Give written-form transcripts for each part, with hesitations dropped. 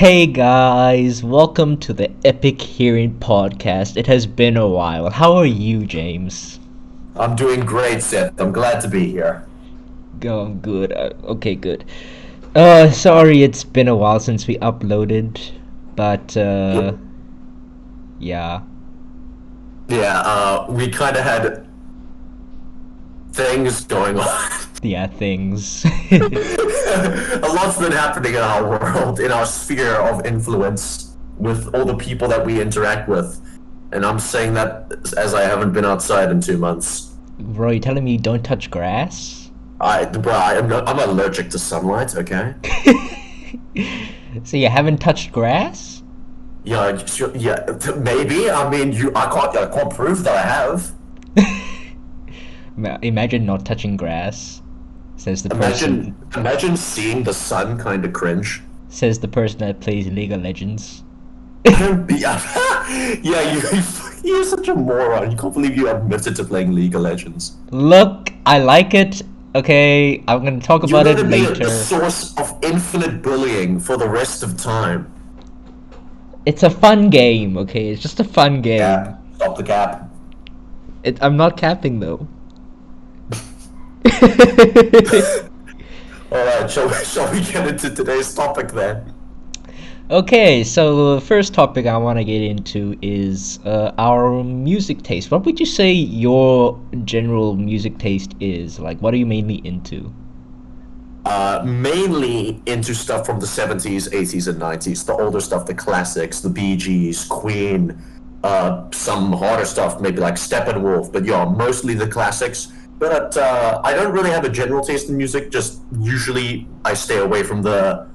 Hey guys, welcome to the Epic Hearing Podcast. It has been a while. How are you, James? I'm doing great, Seth. I'm glad to be here. Going good. Okay, good. Sorry it's been a while since we uploaded, but Yep. yeah, Yeah, we kind of had things going on. yeah, things. A lot's been happening in our world, in our sphere of influence, with all the people that we interact with. And I'm saying that as I haven't been outside in 2 months. Bro, you telling me you don't touch grass? I'm allergic to sunlight. Okay. So you haven't touched grass? Yeah, sure, yeah, maybe. I mean, I can't prove that I have. Imagine not touching grass, says the person. Imagine seeing the sun kind of cringe. Says the person that plays League of Legends. Yeah, you're such a moron. You can't believe you admitted to playing League of Legends. Look, I like it. Okay, I'm gonna talk You're about it gonna be the later. source of infinite bullying for the rest of time. It's a fun game, okay? It's just a fun game. Cap, stop the cap. I'm not capping though. All right, shall we get into today's topic then? Okay, so the first topic I want to get into is our music taste. What would you say your general music taste is? Like, what are you mainly into? Mainly into stuff from the 70s, 80s, and 90s. The older stuff, the classics, the Bee Gees, Queen, some harder stuff, maybe like Steppenwolf. But yeah, mostly the classics. But I don't really have a general taste in music. Just usually I stay away from the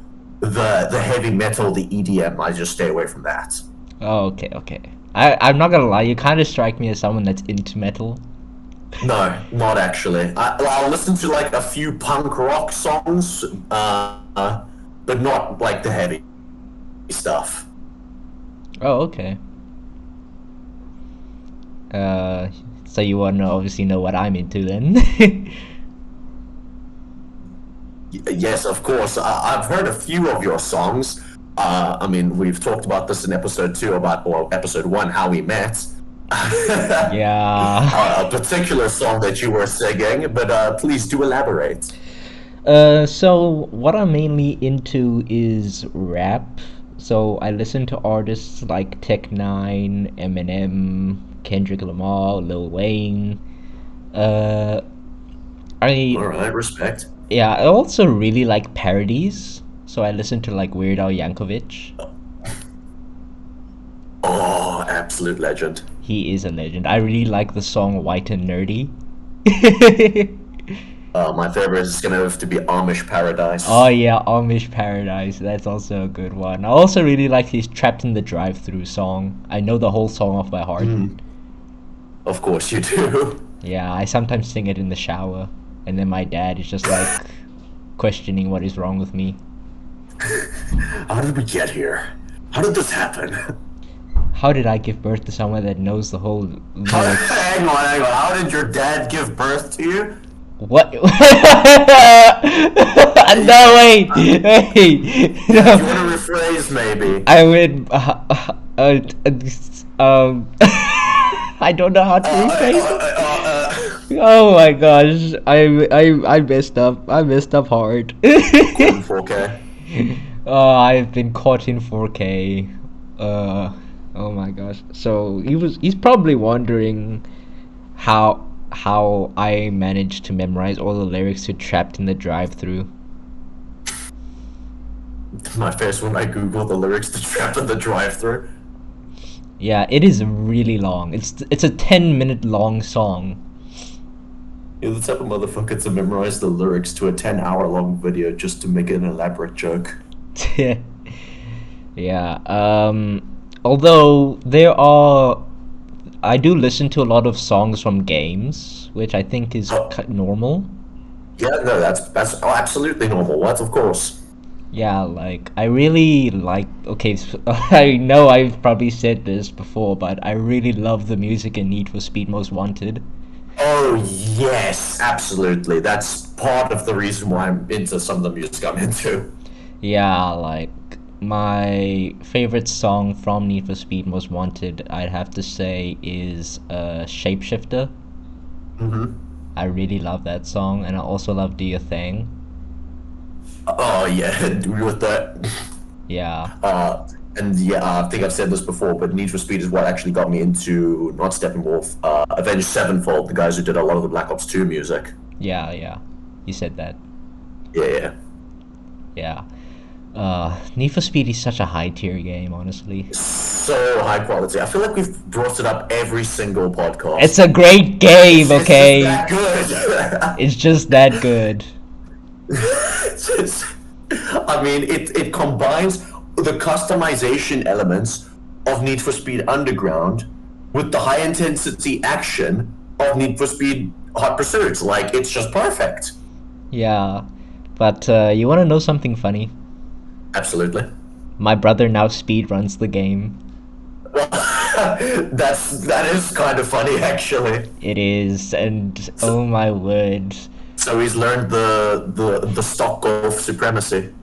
heavy metal, the EDM. I just stay away from that. Oh, okay, okay. I'm not gonna lie, you kind of strike me as someone that's into metal. No, not actually. I'll listen to like a few punk rock songs, but not like the heavy stuff. Oh, okay. Uh, so you wanna obviously know what I'm into then? Yes, of course. I've heard a few of your songs. I mean, we've talked about this in episode two or episode one, how we met. Yeah. A particular song that you were singing, but please do elaborate. So what I'm mainly into is rap. So I listen to artists like Tech Nine, Eminem, Kendrick Lamar, Lil Wayne. Uh, I All right, respect. yeah, I also really like parodies. So I listen to like Weird Al Yankovic. Oh, absolute legend. He is a legend. I really like the song White and Nerdy. My favorite is gonna have to be Amish Oh Paradise. yeah, Amish Paradise. That's also a good one. I also really like his Trapped in the Drive-Through song. I know the whole song off by heart. Mm, of course you do. Yeah, I sometimes sing it in the shower, and then my dad is just like questioning what is wrong with me. How did we get here? How did this happen? How did I give birth to someone that knows the whole lyrics? Hang on. How did your dad give birth to you? What? No, wait, wait, Yeah, if you no. want to rephrase, maybe. I would, I don't know how to Uh, uh, rephrase it. uh, uh, Oh my gosh, I messed up. I messed up hard. Caught in 4K. Oh, I've been caught in 4K. Uh, oh my gosh. So he's probably wondering how I managed to memorize all the lyrics to Trapped in the Drive-Through. My face when I Googled the lyrics to Trapped in the Drive-Thru. Yeah, it is really long. It's a 10-minute long song. You're the type of motherfucker to memorize the lyrics to a 10-hour long video just to make an elaborate joke. Yeah. Although I do listen to a lot of songs from games, which I think is Oh, normal. yeah, no, that's absolutely normal. What, of course. Yeah, like I really like. Okay, I know I've probably said this before, but I really love the music in Need for Speed Most Wanted. Oh, yes, absolutely. That's part of the reason why I'm into some of the music I'm into. Yeah, like my favorite song from Need for Speed Most Wanted, I'd have to say, is Shapeshifter. Mm-hmm. I really love that song, and I also love Do Your Thing. Oh yeah, with that. Yeah, And yeah, I think I've said this before, but Need for Speed is what actually got me into not Steppenwolf, Avenged Sevenfold, the guys who did a lot of the Black Ops 2 music. yeah, yeah. You said that. Yeah, yeah. Yeah. Need for Speed is such a high tier game, honestly. So high quality. I feel like we've brought it up every single It's podcast. a great game, It's just okay? that good. It's just that good. It's just- I mean, it combines the customization elements of Need for Speed Underground with the high intensity action of Need for Speed Hot Pursuit. Like, it's just perfect. Yeah. But you want to know something funny? Absolutely. My brother now speed runs the game. Well, that is kind of funny, actually. It is, and oh my word. So he's learned the stock golf supremacy.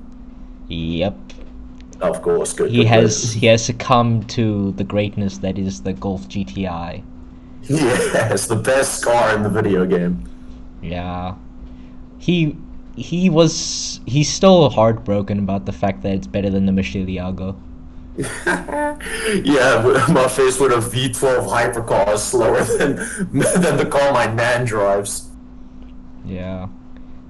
Yep. Of course, good. He Good. has succumbed to the greatness that is the Golf GTI. Yes, the best car in the video game. Yeah. He's still heartbroken about the fact that it's better than the Murcielago. Yeah, my face with a V12 hypercar is slower than the car my nan drives. Yeah.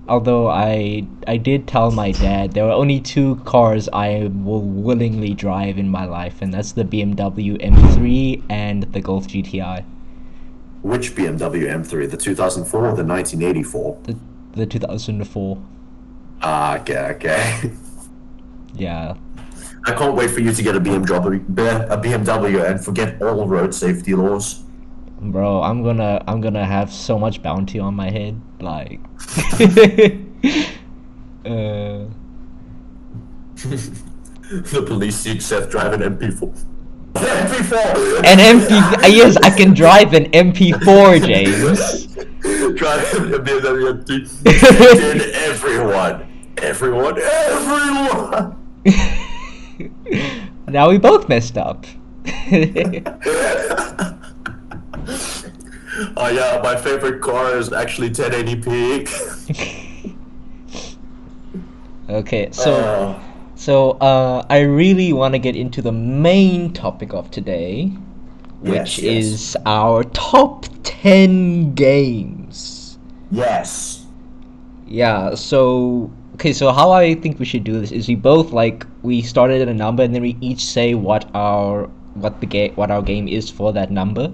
Although I did tell my dad there are only two cars I will willingly drive in my life, and that's the BMW M3 and the Golf GTI. Which BMW M3? The 2004 or the 1984? The 2004. Ah, okay. Yeah. I can't wait for you to get a BMW and forget all road safety laws. Bro, I'm gonna have so much bounty on my head, like uh The police see Seth driving MP4. MP4! an MP yes, I can drive an MP4, James. Driving a BMW M3. Did everyone. Everyone! Now we both messed up. Oh yeah, my favorite car is actually 1080p. Okay, Uh, I really want to get into the main topic of today, which Yes, yes. is our top 10 games. yes. Yeah, so okay, so how I think we should do this is we started at a number and then we each say what our game is for that number,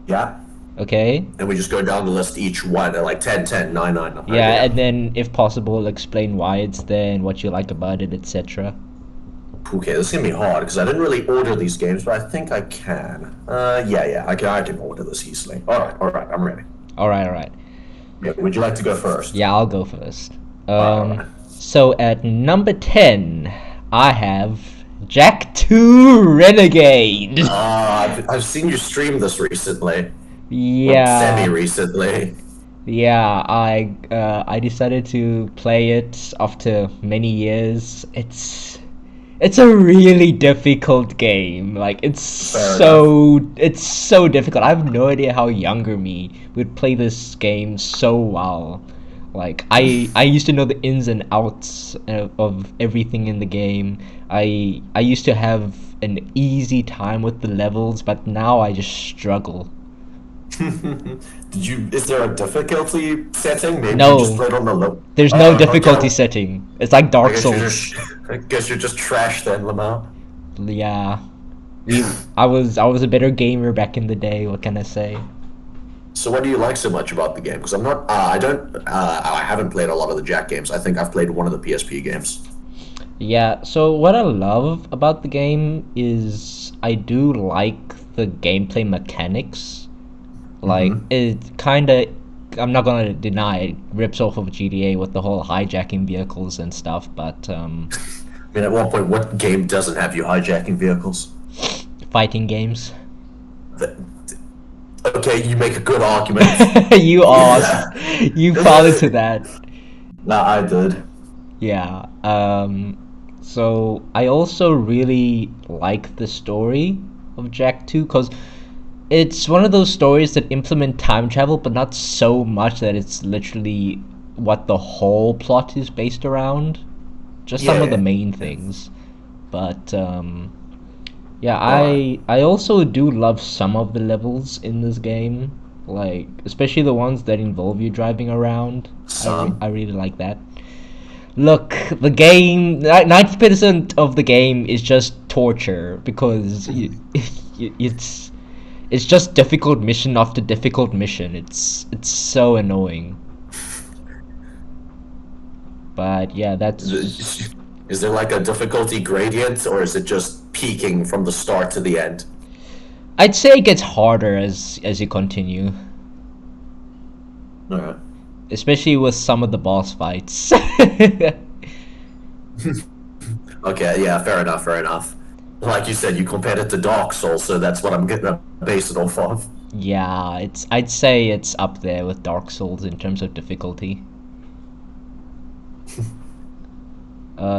Yeah. okay? And we just go down the list each one, like 10, 10, 9, 9. Yeah, and then if possible explain why it's there and what you like about it, etc. Okay, this is gonna be hard because I didn't really order these games, but I think I can. Yeah, I can order this easily. All right, I'm ready. All right. Yeah, would you like to go first? Yeah, I'll go first. Alright. So at number 10, I have Jak 2 Renegade. I've seen you stream this recently. Yeah. Semi-recently. Yeah, I decided to play it after many years. It's a really difficult game. Like Fair it's so difficult. I have no idea how younger me would play this game so well. Like I used to know the ins and outs of everything in the game. I used to have an easy time with the levels, but now I just struggle. Is there a difficulty setting? Maybe No. you just played on the low. There's no Oh, difficulty okay. setting. It's like Dark Souls. I guess you're just trash then, Lamar. Yeah. I was a better gamer back in the day, what can I say? So what do you like so much about the game? Because I'm not, I haven't played a lot of the Jack games. I think I've played one of the PSP games. Yeah, so what I love about the game is I do like the gameplay mechanics. Like, it kinda, I'm not gonna deny it rips off of GTA with the whole hijacking vehicles and stuff, but, I mean, at one point, what game doesn't have you hijacking vehicles? fighting games. Okay, you make a good argument. You asked. You fell into that. Nah, I did. Yeah. So I also really like the story of Jack 2 because it's one of those stories that implement time travel, but not so much that it's literally what the whole plot is based around. Just some of the Yeah. main things. But yeah, All right. I also do love some of the levels in this game, like especially the ones that involve you driving around. Some. I really like that. Look, the game 90% of the game is just torture because it's just difficult mission after difficult mission. It's so annoying. But yeah, that's Is there like a difficulty gradient, or is it just peaking from the start to the end? I'd say it gets harder as you continue, All right. especially with some of the boss fights. Okay, yeah, fair enough, fair enough. Like you said, you compared it to Dark Souls, so that's what I'm gonna base it off of. Yeah, I'd say it's up there with Dark Souls in terms of difficulty.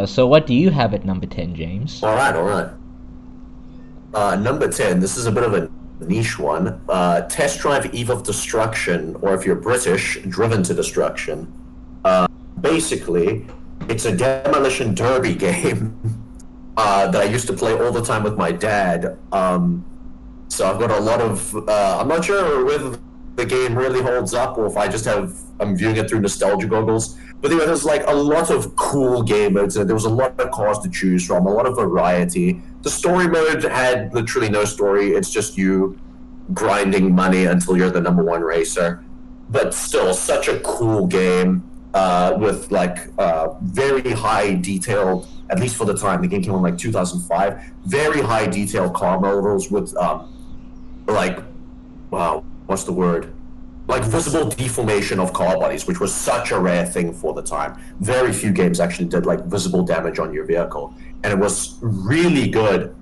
So what do you have at number 10, James? All right, all right. Number 10, this is a bit of a niche one. Test Drive Eve of Destruction, or if you're British, Driven to Destruction. Basically, it's a demolition derby game that I used to play all the time with my dad. So I've got a lot of. I'm not sure whether the game really holds up or if I'm viewing it through nostalgia goggles. But anyway, there's like a lot of cool game modes. There was a lot of cars to choose from, a lot of variety. The story mode had literally no story. It's just you grinding money until you're the number one racer. But still, such a cool game with like very high detailed. At least for the time, the game came out in like 2005. Very high detailed car models with like, wow, what's the word? Like visible deformation of car bodies, which was such a rare thing for the time. Very few games actually did like visible damage on your vehicle, and it was really good.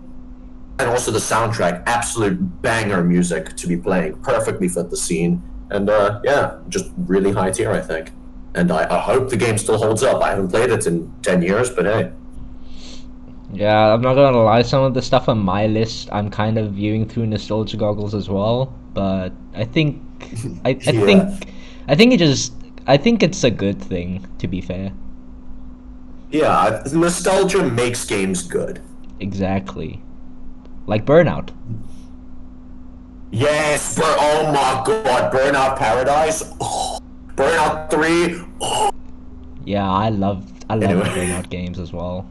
And also the soundtrack, absolute banger music to be playing, perfectly fit the scene, and yeah, just really high tier, I think. And I hope the game still holds up. I haven't played it in 10 years, but hey. Yeah, I'm not gonna lie, some of the stuff on my list I'm kind of viewing through nostalgia goggles as well, but I Yeah, think it just I think it's a good thing, to be fair. yeah. Nostalgia makes games good. Exactly. Like Burnout. Yes, oh my god, Burnout Paradise. Oh, Burnout 3. Oh. Yeah, I love the Anyway, Burnout games as well.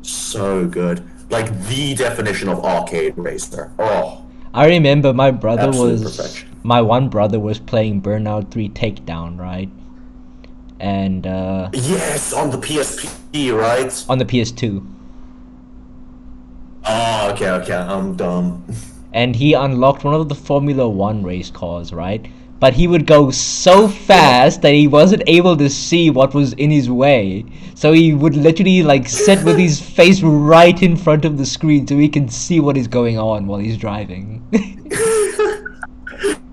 so good. Like the definition of arcade racer. Oh, I remember absolute perfection. my one brother was playing Burnout 3 Takedown, right? And Yes, on the PSP, right? on the PS2. Oh, okay, okay. I'm dumb. And he unlocked one of the Formula One race cars, right? But he would go so Yeah. fast that he wasn't able to see what was in his way. So he would literally like sit with his face right in front of the screen so he can see what is going on while he's driving.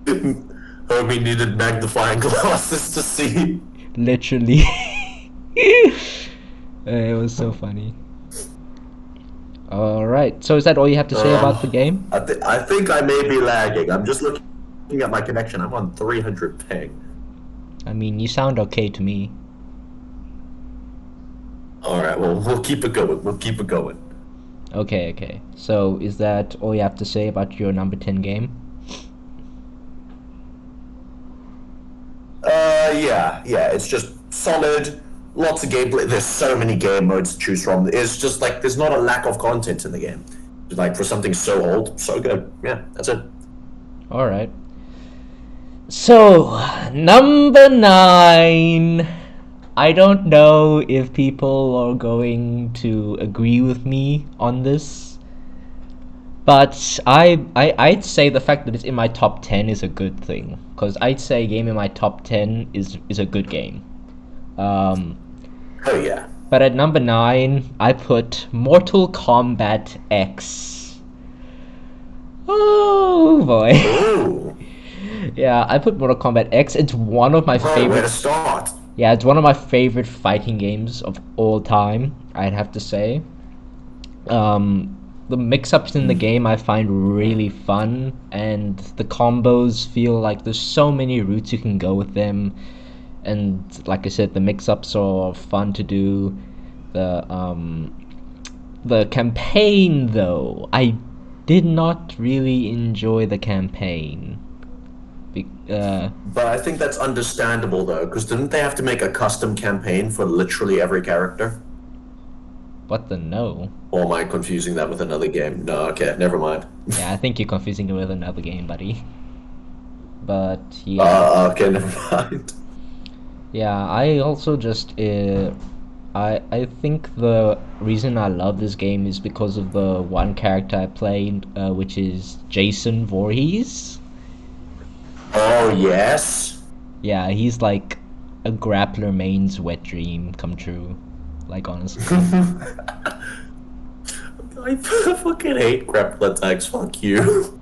Homie needed magnifying glasses to see. Literally. It was so funny. Alright, so is that all you have to say about the game? I think I may be lagging. I'm just looking at my connection. I'm on 300 ping. I mean, you sound okay to me. All right, well, we'll keep it going. We'll keep it going. Okay, okay. So is that all you have to say about your number 10 game? Yeah, yeah. It's just solid. Lots of gameplay. There's so many game modes to choose from. It's just like there's not a lack of content in the game. Like for something so old, so good. Yeah, that's it. Alright. So, number 9. I don't know if people are going to agree with me on this, but I'd say the fact that it's in my top 10 is a good thing, because I'd say a game in my top 10 is a good game. Um, Oh yeah. but at number 9, I put Mortal Kombat X. Oh boy. Ooh. Yeah, I put Mortal Kombat X. It's one of my Oh, where favorite. to start? Yeah, it's one of my favorite fighting games of all time, I'd have to say. The mix-ups in the game I find really fun, and the combos feel like there's so many routes you can go with them. And like I said, the mix-ups are fun to do. The the campaign, though, I did not really enjoy the campaign. Be- uh, But I think that's understandable though, because didn't they have to make a custom campaign for literally every character? what the no? Or am I confusing that with another game? No, okay, never mind. Yeah, I think you're confusing it with another game, buddy. But yeah, Okay, never mind. yeah. I also just I think the reason I love this game is because of the one character I played, which is Jason Voorhees. Oh, yes. Yeah, he's like a grappler main's wet dream come true. Like honestly, I fucking hate grapple attacks, fuck you.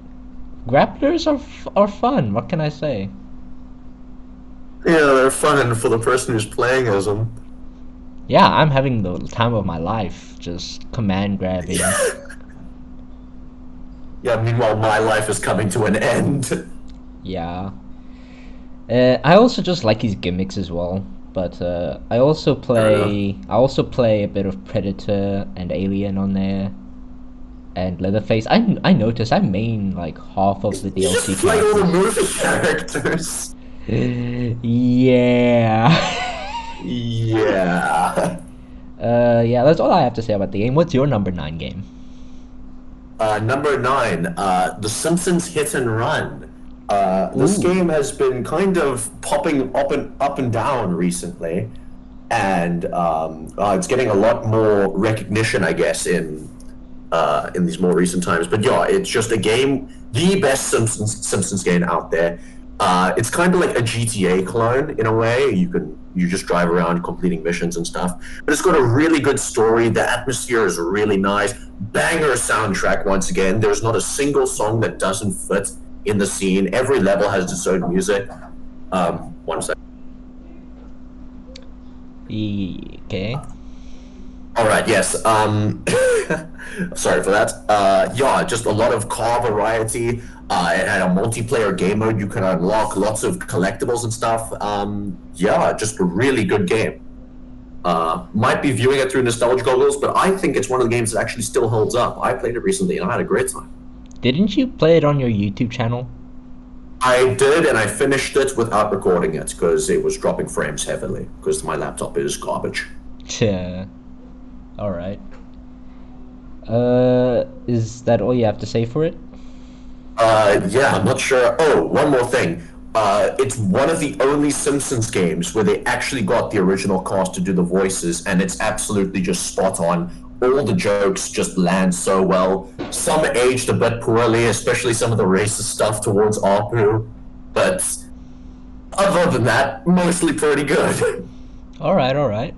grapplers are fun. What can I say? Yeah, they're fun for the person who's playing as them. Yeah, I'm having the time of my life, just command grabbing. Yeah, meanwhile, my life is coming to an end. Yeah. I also just like his gimmicks as well. But Fair enough. I also play a bit of Predator and Alien on there, and Leatherface. I noticed I main like half of the You DLC just play all the characters. movie characters. Yeah. Yeah. Yeah, that's all I have to say about the game. What's your number 9 game? Number nine, The Simpsons Hit and Run. This Ooh. game has been kind of popping up and down recently, and it's getting a lot more recognition, I guess, in these more recent times. But yeah, it's just a game, the best Simpsons game out there. It's kind of like a GTA clone in a way. You just drive around completing missions and stuff, but it's got a really good story. The atmosphere is really nice. Banger soundtrack once again. There's not a single song that doesn't fit in the scene. Every level has its own music. One second. Okay. All right, yes. Sorry for that. Yeah, just a lot of car variety. It had a multiplayer game mode. You can unlock lots of collectibles and stuff. Yeah, just a really good game. Might be viewing it through nostalgia goggles, but I think it's one of the games that actually still holds up. I played it recently and I had a great time. Didn't you play it on your YouTube channel? I did, and I finished it without recording it because it was dropping frames heavily because my laptop is garbage. All right. Is that all you have to say for it? Yeah, I'm not sure. Oh, one more thing. It's one of the only Simpsons games where they actually got the original cast to do the voices, and it's absolutely just spot on. All the jokes just land so well. Some aged a bit poorly, especially some of the racist stuff towards Apu, but other than that, mostly pretty good. All right, all right.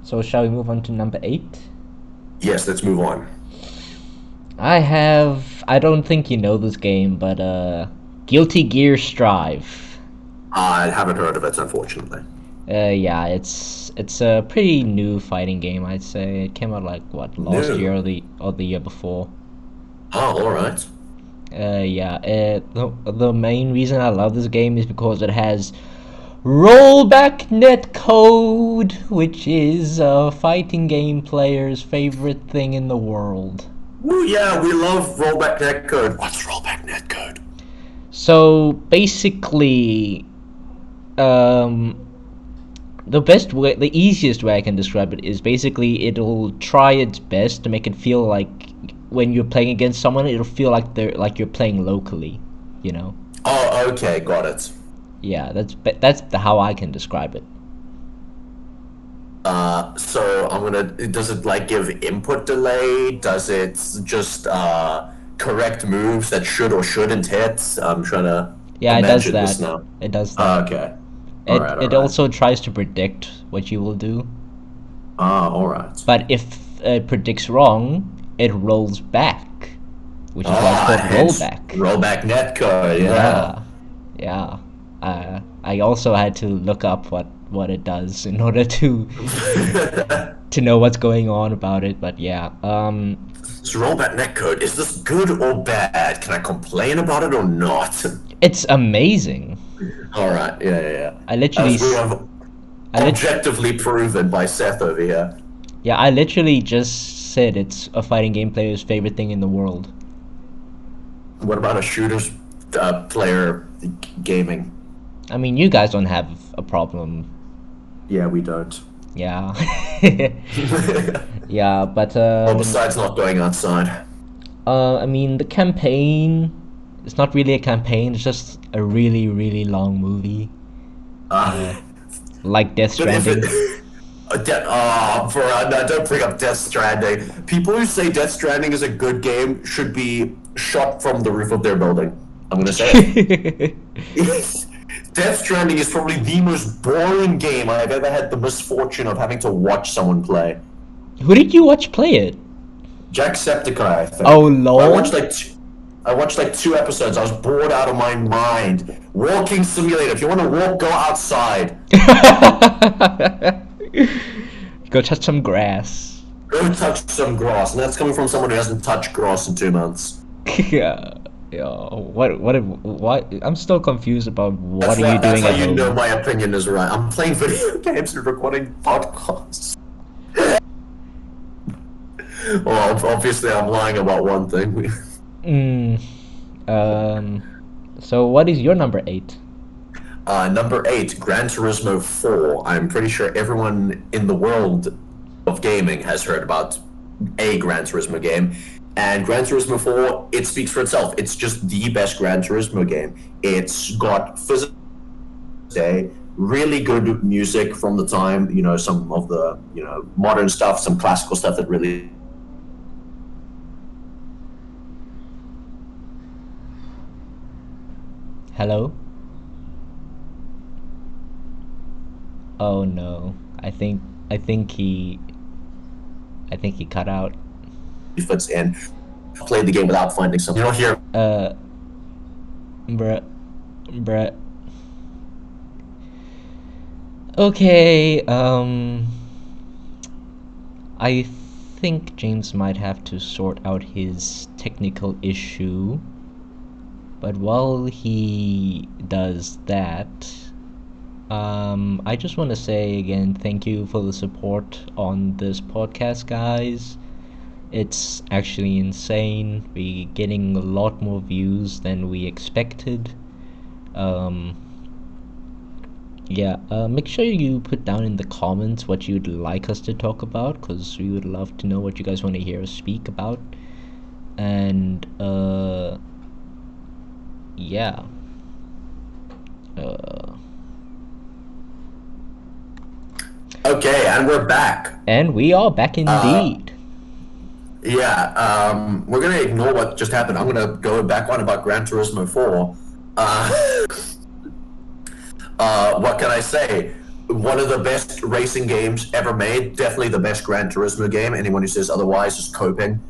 So shall we move on to number 8? Yes, let's move on. I don't think you know this game, but Guilty Gear Strive. I haven't heard of it, unfortunately. Yeah, it's a pretty new fighting game, I'd say. It came out like what, last year No. or the year before. Oh, alright. Yeah, the main reason I love this game is because it has rollback netcode, which is a fighting game player's favorite thing in the world. Ooh, yeah, we love rollback netcode. What's rollback netcode? So basically, um, the easiest way I can describe it is basically it'll try its best to make it feel like when you're playing against someone, it'll feel like you're playing locally, you know? Oh, okay, got it. Yeah, that's how I can describe it. So I'm gonna. Does it like give input delay? Does it just correct moves that should or shouldn't hit? I'm trying to Yeah, it does imagine this that. now. It does that. Okay. All It right. All it right. also tries to predict what you will do, All right. but if it predicts wrong, it rolls back, which is why it's Ah, called hence rollback. rollback netcode. Yeah. Yeah, yeah. I also had to look up what it does in order to know what's going on about it. But yeah, This rollback netcode, is this good or bad? Can I complain about it or not? it's amazing. Alright, yeah. I literally, As we have I lit- objectively proven by Seth over here. yeah, I literally just said it's a fighting game player's favorite thing in the world. What about a shooters player gaming? I mean, you guys don't have a problem. Yeah, we don't. Yeah. Yeah, but Well, besides not going outside. I mean, the campaign, it's not really a campaign, it's just a really, really long movie. Like Death But if Stranding. no, don't bring up Death Stranding. People who say Death Stranding is a good game should be shot from the roof of their building. I'm gonna say it. Death Stranding is probably the most boring game I've ever had the misfortune of having to watch someone play. Who did you watch play it? Jacksepticeye, I think. Oh, lol. I watched like 2 episodes. I was bored out of my mind. Walking simulator. If you want to walk, go outside. Go touch some grass. Go touch some grass. And that's coming from someone who hasn't touched grass in 2 months. Yeah. What? I'm still confused about what That's are you doing how at you home? know my opinion is right. I'm playing video games and recording podcasts. Well, obviously I'm lying about one thing. So what is your number 8? Number 8, Gran Turismo 4. I'm pretty sure everyone in the world of gaming has heard about a Gran Turismo game. And Gran Turismo 4, it speaks for itself. It's just the best Gran Turismo game. It's got physics, really good music from the time, some of the, modern stuff, some classical stuff that really... Hello? Oh no. I think he cut out. fits in. Played the game without finding something. You don't hear... Bruh. Okay, I think James might have to sort out his technical issue. But while he does that, I just want to say again, thank you for the support on this podcast, guys. It's actually insane. We're getting a lot more views than we expected. Make sure you put down in the comments what you'd like us to talk about, because we would love to know what you guys want to hear us speak about. And yeah. Okay, and we're back. And we are back indeed. We're gonna ignore what just happened. I'm gonna go back on about Gran Turismo 4. What can I say? One of the best racing games ever made. Definitely the best Gran Turismo game. Anyone who says otherwise is coping.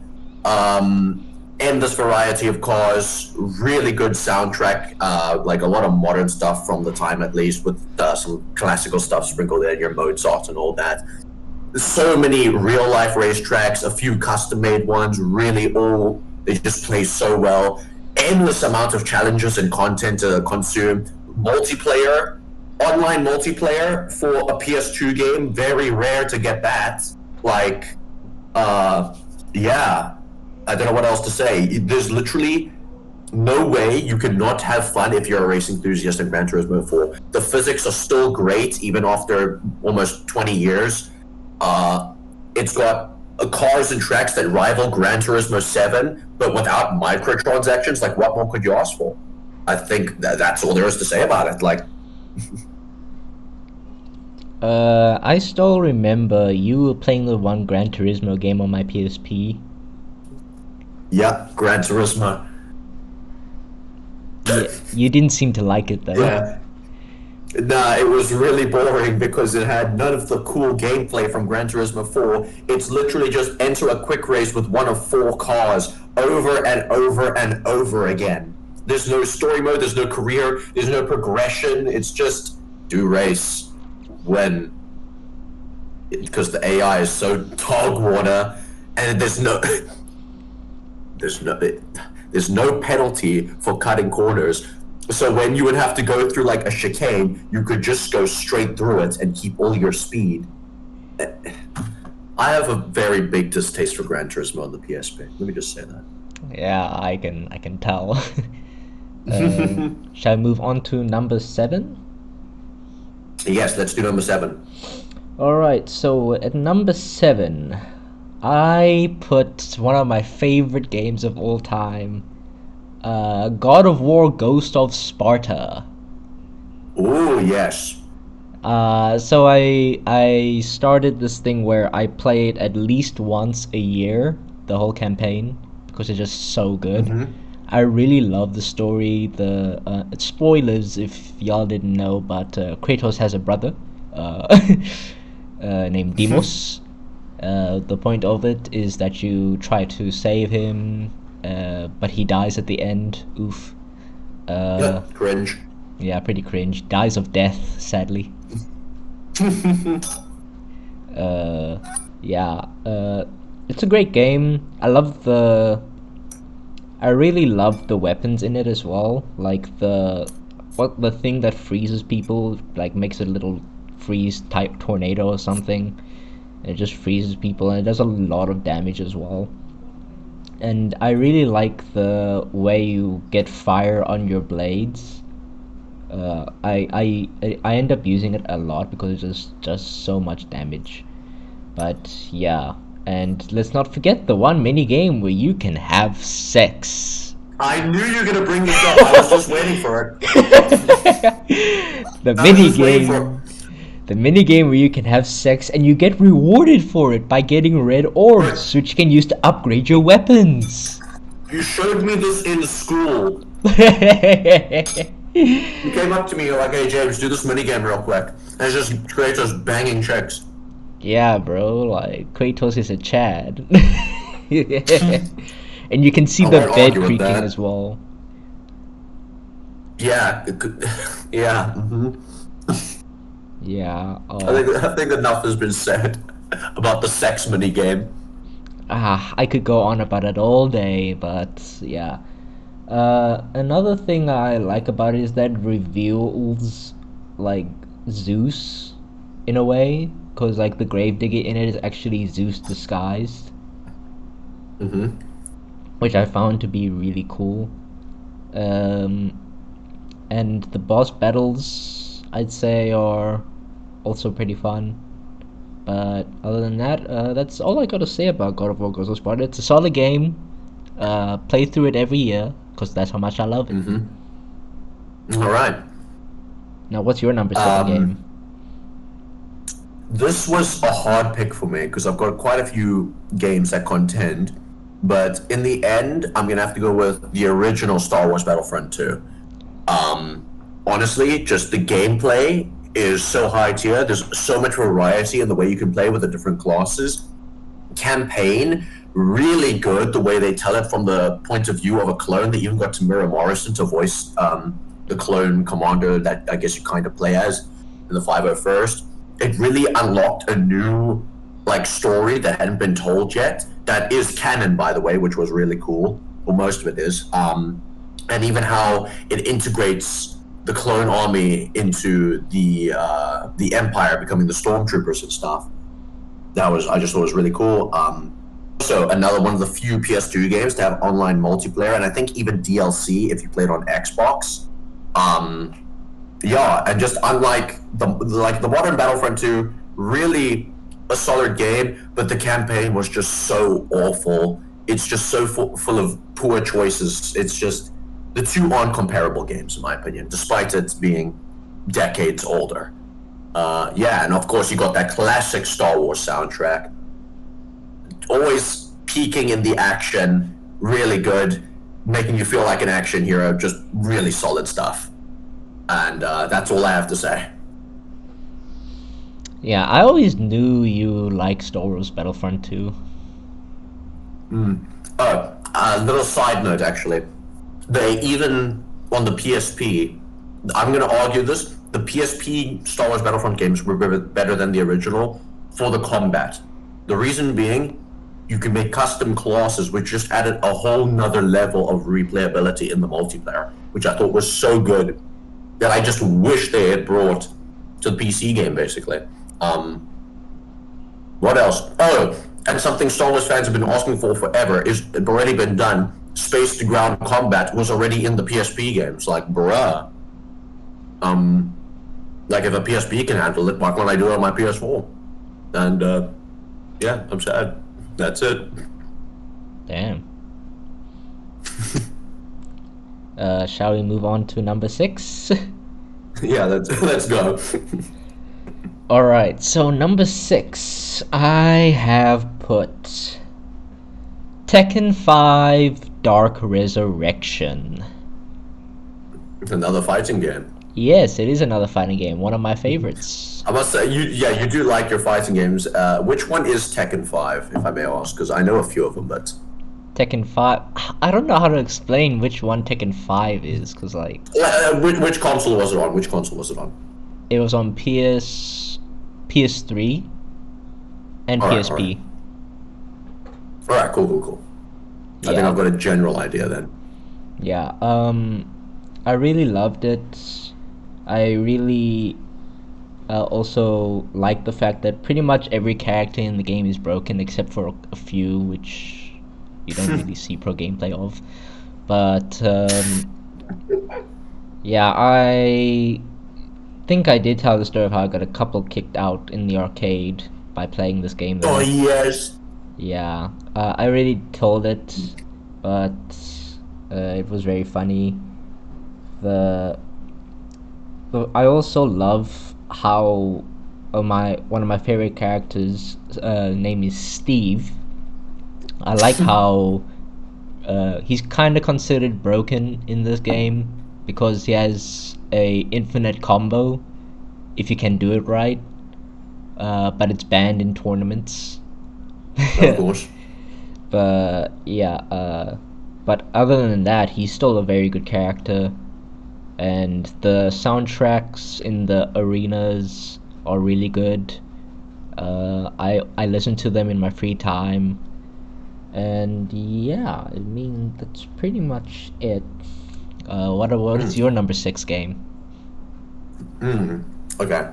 Endless variety of cars, really good soundtrack, like a lot of modern stuff from the time at least, with some classical stuff sprinkled in, your Mozart and all that. So many real life racetracks, a few custom made ones, really all, they just play so well. Endless amount of challenges and content to consume. Multiplayer, online multiplayer for a PS2 game, very rare to get that. I don't know what else to say. There's literally no way you could not have fun if you're a racing enthusiast in Gran Turismo 4. The physics are still great, even after almost 20 years. It's got cars and tracks that rival Gran Turismo 7, but without microtransactions. Like, what more could you ask for? I think that's all there is to say about it. I still remember you were playing the one Gran Turismo game on my PSP. Yeah, Gran Turismo. Yeah, you didn't seem to like it though. Yeah. Nah, it was really boring because it had none of the cool gameplay from Gran Turismo 4. It's literally just enter a quick race with one of 4 cars over and over and over again. There's no story mode, there's no career, there's no progression. It's just do race. when because the AI is so dog water, and there's no there's no penalty for cutting corners. So when you would have to go through like a chicane, you could just go straight through it and keep all your speed. I have a very big distaste for Gran Turismo on the PSP. Let me just say that. Yeah, I can tell. Shall I move on to number 7? Yes, let's do number 7. Alright, so at number 7, I put one of my favorite games of all time, God of War Ghost of Sparta. Oh yes. So I started this thing where I play it at least once a year, the whole campaign, because it's just so good. Mm-hmm. I really love the story. Spoilers if y'all didn't know, but Kratos has a brother named Deimos. The point of it is that you try to save him, but he dies at the end. Oof. Cringe. Yeah, pretty cringe. Dies of death, sadly. Yeah. It's a great game. I really love the weapons in it as well. Like the thing that freezes people, like makes a little freeze type tornado or something. It just freezes people and it does a lot of damage as well. And I really like the way you get fire on your blades. I end up using it a lot because it just does so much damage. But yeah, and let's not forget the one mini game where you can have sex. I knew you were gonna bring this up. I was just waiting for it. The I was mini just waiting for game. The mini game where you can have sex and you get rewarded for it by getting red orbs, which you can use to upgrade your weapons. You showed me this in school. You came up to me, you're like, hey James, do this minigame real quick. And it's just Kratos banging chicks. Yeah, bro, like, Kratos is a Chad. And you can see I the won't bed argue with creaking that. as well. Yeah, yeah. Yeah, I think enough has been said about the sex minigame. I could go on about it all day, but yeah. Another thing I like about it is that it reveals, like, Zeus, in a way, because, like, the gravedigger in it is actually Zeus disguised, Mm-hmm. which I found to be really cool. And the boss battles, I'd say, are also pretty fun. But other than that, that's all I gotta say about God of War Ghost of Sparta. It's a solid game. Play through it every year, because that's how much I love it. Mm-hmm. All right. Now, what's your number 7 game? This was a hard pick for me because I've got quite a few games that contend, but in the end, I'm gonna have to go with the original Star Wars Battlefront 2. Honestly, just the gameplay is so high tier. There's so much variety in the way you can play with the different classes. Campaign, really good the way they tell it from the point of view of a clone. They even got Tamira Morrison to voice the clone commander that I guess you kind of play as in the 501st. It really unlocked a new like story that hadn't been told yet. That is canon, by the way, which was really cool. Well, most of it is. And even how it integrates the clone army into the Empire, becoming the stormtroopers and stuff. I just thought it was really cool. Also, another one of the few PS2 games to have online multiplayer, and I think even DLC if you played on Xbox. Yeah, and just unlike the modern Battlefront 2, really a solid game, but the campaign was just so awful. It's just so full of poor choices. It's just the two aren't comparable games in my opinion, despite it being decades older. Yeah, and of course you got that classic Star Wars soundtrack. Always peaking in the action, really good, making you feel like an action hero, just really solid stuff. And that's all I have to say. Yeah, I always knew you liked Star Wars Battlefront 2. Oh, a little side note actually. They even, on the PSP, I'm going to argue this, the PSP Star Wars Battlefront games were better than the original for the combat. The reason being, you can make custom classes, which just added a whole nother level of replayability in the multiplayer, which I thought was so good that I just wish they had brought to the PC game, basically. What else? Oh, and something Star Wars fans have been asking for forever is already been done. Space to ground combat was already in the PSP games. Like, bruh. Like if a PSP can handle it, why can't I do it on my PS4? And yeah, I'm sad. That's it. Damn. Shall we move on to number 6? Yeah, let's go. Alright, so number 6, I have put Tekken 5 Dark Resurrection. Another fighting game. Yes, it is another fighting game, one of my favorites. I must say, you do like your fighting games. Which one is Tekken 5, if I may ask? Because I know a few of them, but... Tekken 5, I don't know how to explain which one Tekken 5 is, because like... Which console was it on? Which console was it on? It was on PS3, and PSP. Alright, cool. I think I've got a general idea then. Yeah, I really loved it. I really also like the fact that pretty much every character in the game is broken except for a few, which you don't really see pro gameplay of. But yeah, I think I did tell the story of how I got a couple kicked out in the arcade by playing this game there. Oh yes. Yeah, I already told it, but it was very funny. I also love how one of my favorite characters' name is Steve. I like how he's kind of considered broken in this game because he has a infinite combo if you can do it right, but it's banned in tournaments. Of course. But yeah, but other than that, he's still a very good character, and the soundtracks in the arenas are really good. I listen to them in my free time, and yeah, I mean that's pretty much it. What is your number 6 game? Okay.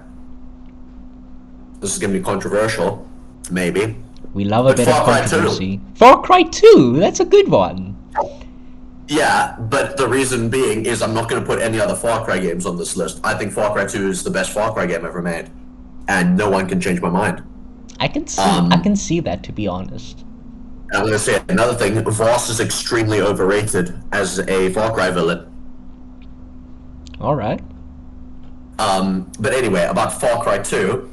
This is gonna be controversial, maybe. We love a bit of Far Cry controversy. Far Cry 2, that's a good one. Yeah, but the reason being is I'm not going to put any other Far Cry games on this list. I think Far Cry 2 is the best Far Cry game ever made, and no one can change my mind. I can see that, to be honest. I'm going to say another thing. Voss is extremely overrated as a Far Cry villain. All right. But anyway, about Far Cry 2,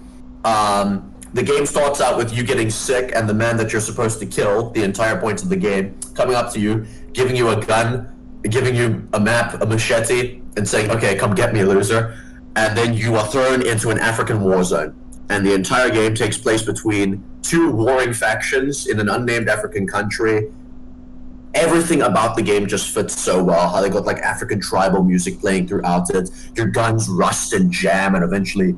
the game starts out with you getting sick and the man that you're supposed to kill, the entire point of the game, coming up to you, giving you a gun, giving you a map, a machete, and saying, okay, come get me, loser. And then you are thrown into an African war zone. And the entire game takes place between two warring factions in an unnamed African country. Everything about the game just fits so well. How they got like African tribal music playing throughout it. Your guns rust and jam and eventually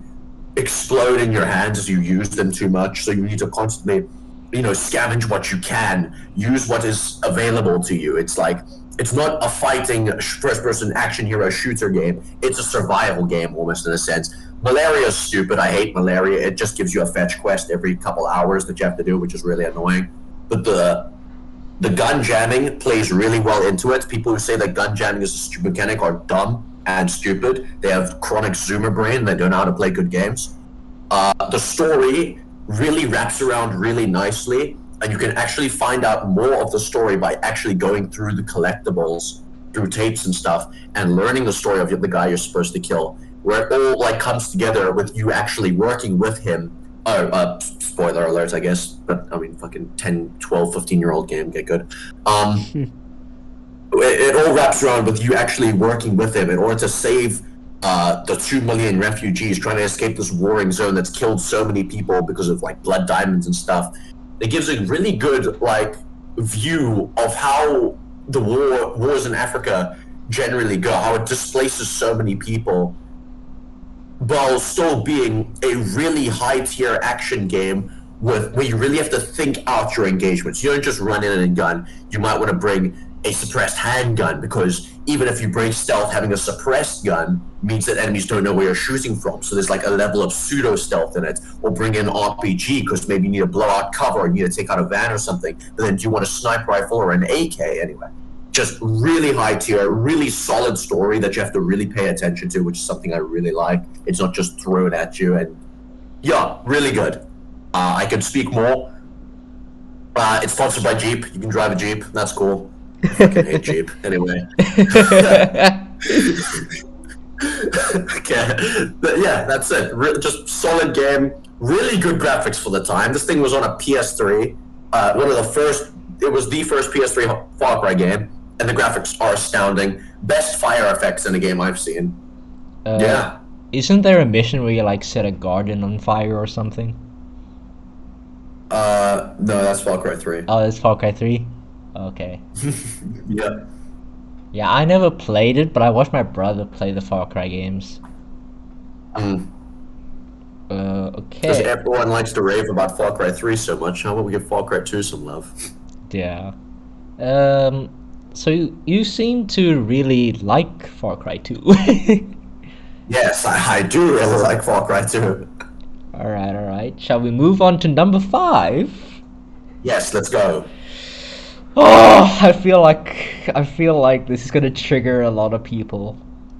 explode in your hands as you use them too much. So you need to constantly, scavenge what you can, use what is available to you. It's like, it's not a fighting first-person action hero shooter game. It's a survival game almost in a sense. Malaria is stupid. I hate malaria. It just gives you a fetch quest every couple hours that you have to do, which is really annoying. But the gun jamming plays really well into it. People who say that gun jamming is a stupid mechanic are dumb and stupid. They have chronic zoomer brain. They don't know how to play good games. The story really wraps around really nicely, and you can actually find out more of the story by actually going through the collectibles, through tapes and stuff, and learning the story of the guy you're supposed to kill, where it all like comes together with you actually working with him. Spoiler alert, I guess, but I mean, fucking 10, 12, 15-year-old game, get good. It all wraps around with you actually working with him in order to save the 2 million refugees trying to escape this warring zone that's killed so many people because of like blood diamonds and stuff. It gives a really good like view of how the wars in Africa generally go, how it displaces so many people. while still being a really high tier action game with where you really have to think out your engagements. You don't just run in and gun. You might want to bring a suppressed handgun because even if you break stealth, having a suppressed gun means that enemies don't know where you're shooting from. So there's like a level of pseudo stealth in it. Or bring in RPG because maybe you need to blow out cover or you need to take out a van or something. But then do you want a sniper rifle or an AK anyway? Just really high tier, really solid story that you have to really pay attention to, which is something I really like. It's not just thrown at you, and yeah, really good. I could speak more. It's sponsored by Jeep. You can drive a Jeep. That's cool. I fucking hate Jeep. Anyway. Okay. But yeah, that's it. Just solid game. Really good graphics for the time. This thing was on a PS3. One of the first. It was the first PS3 Far Cry game, and the graphics are astounding. Best fire effects in a game I've seen. Yeah. Isn't there a mission where you like set a garden on fire or something? No, that's Far Cry 3. Oh, that's Far Cry 3? Okay. Yeah. Yeah, I never played it, but I watched my brother play the Far Cry games. Because Okay. everyone likes to rave about Far Cry 3 so much, how about we give Far Cry 2 some love? Yeah. So you seem to really like Far Cry 2. Yes, I do really like Far Cry 2. Alright. Shall we move on to number 5? Yes, let's go. Oh, I feel like this is gonna trigger a lot of people,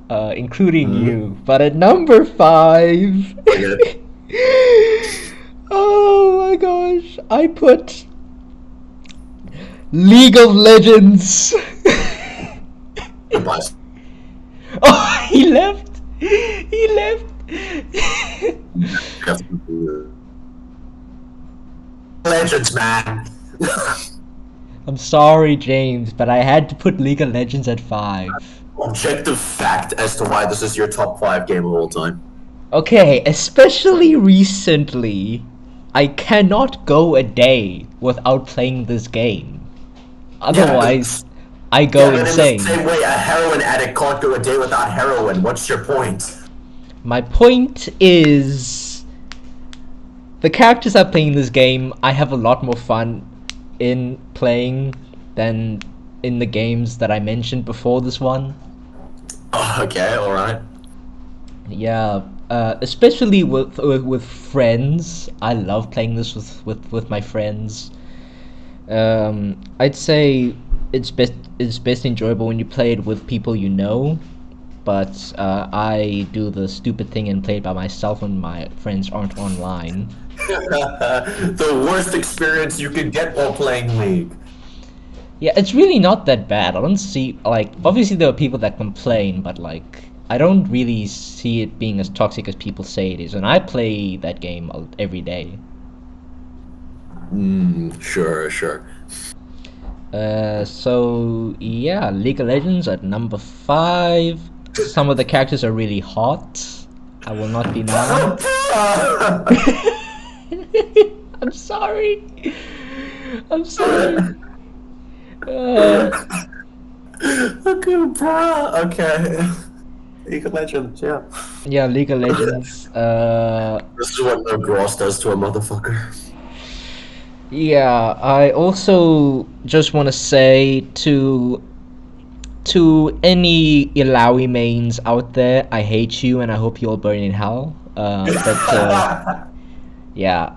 including you. But at number 5, Okay. oh my gosh, I put League of Legends. Goodbye. Oh, he left. He left. Legends, man. I'm sorry, James, but I had to put League of Legends at 5. Objective fact as to why this is your top 5 game of all time. Okay, especially recently, I cannot go a day without playing this game. Otherwise, I go but insane. in the same way, a heroin addict can't go a day without heroin. What's your point? My point is, the characters I play in this game, I have a lot more fun in playing than in the games that I mentioned before this one. Oh, okay, alright. Yeah, especially with friends. I love playing this with my friends. I'd say it's best enjoyable when you play it with people you know. But I do the stupid thing and play it by myself when my friends aren't online. The worst experience you could get while playing League. Yeah, it's really not that bad. I don't see, like, obviously there are people that complain, but like, I don't really see it being as toxic as people say it is. And I play that game every day. Sure. So yeah, League of Legends at number 5. Some of the characters are really hot. I will not deny. I'm sorry. Okay. League of Legends, yeah. Yeah, League of Legends. This is what no Gross does to a motherfucker. Yeah, I also just want to say to any Ilaoi mains out there, I hate you and I hope you all burn in hell. Yeah,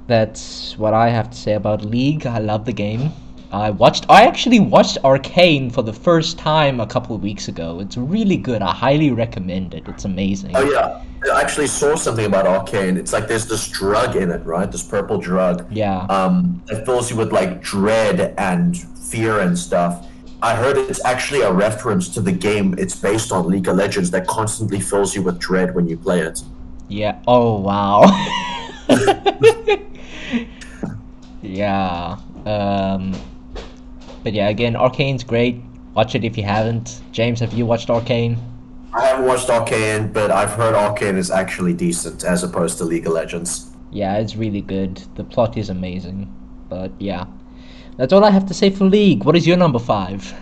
that's what I have to say about League. I love the game. I actually watched Arcane for the first time a couple of weeks ago. It's really good. I highly recommend it. It's amazing. Oh yeah, I actually saw something about Arcane. It's like there's this drug in it, right? This purple drug. Yeah. That fills you with like dread and fear and stuff. I heard it's actually a reference to the game it's based on, League of Legends, that constantly fills you with dread when you play it. Yeah. Oh wow. Yeah. But yeah, again, Arcane's great. Watch it if you haven't. James, have you watched Arcane? I haven't watched Arcane, but I've heard Arcane is actually decent as opposed to League of Legends. Yeah, it's really good. The plot is amazing. But yeah. That's all I have to say for League. What is your number 5?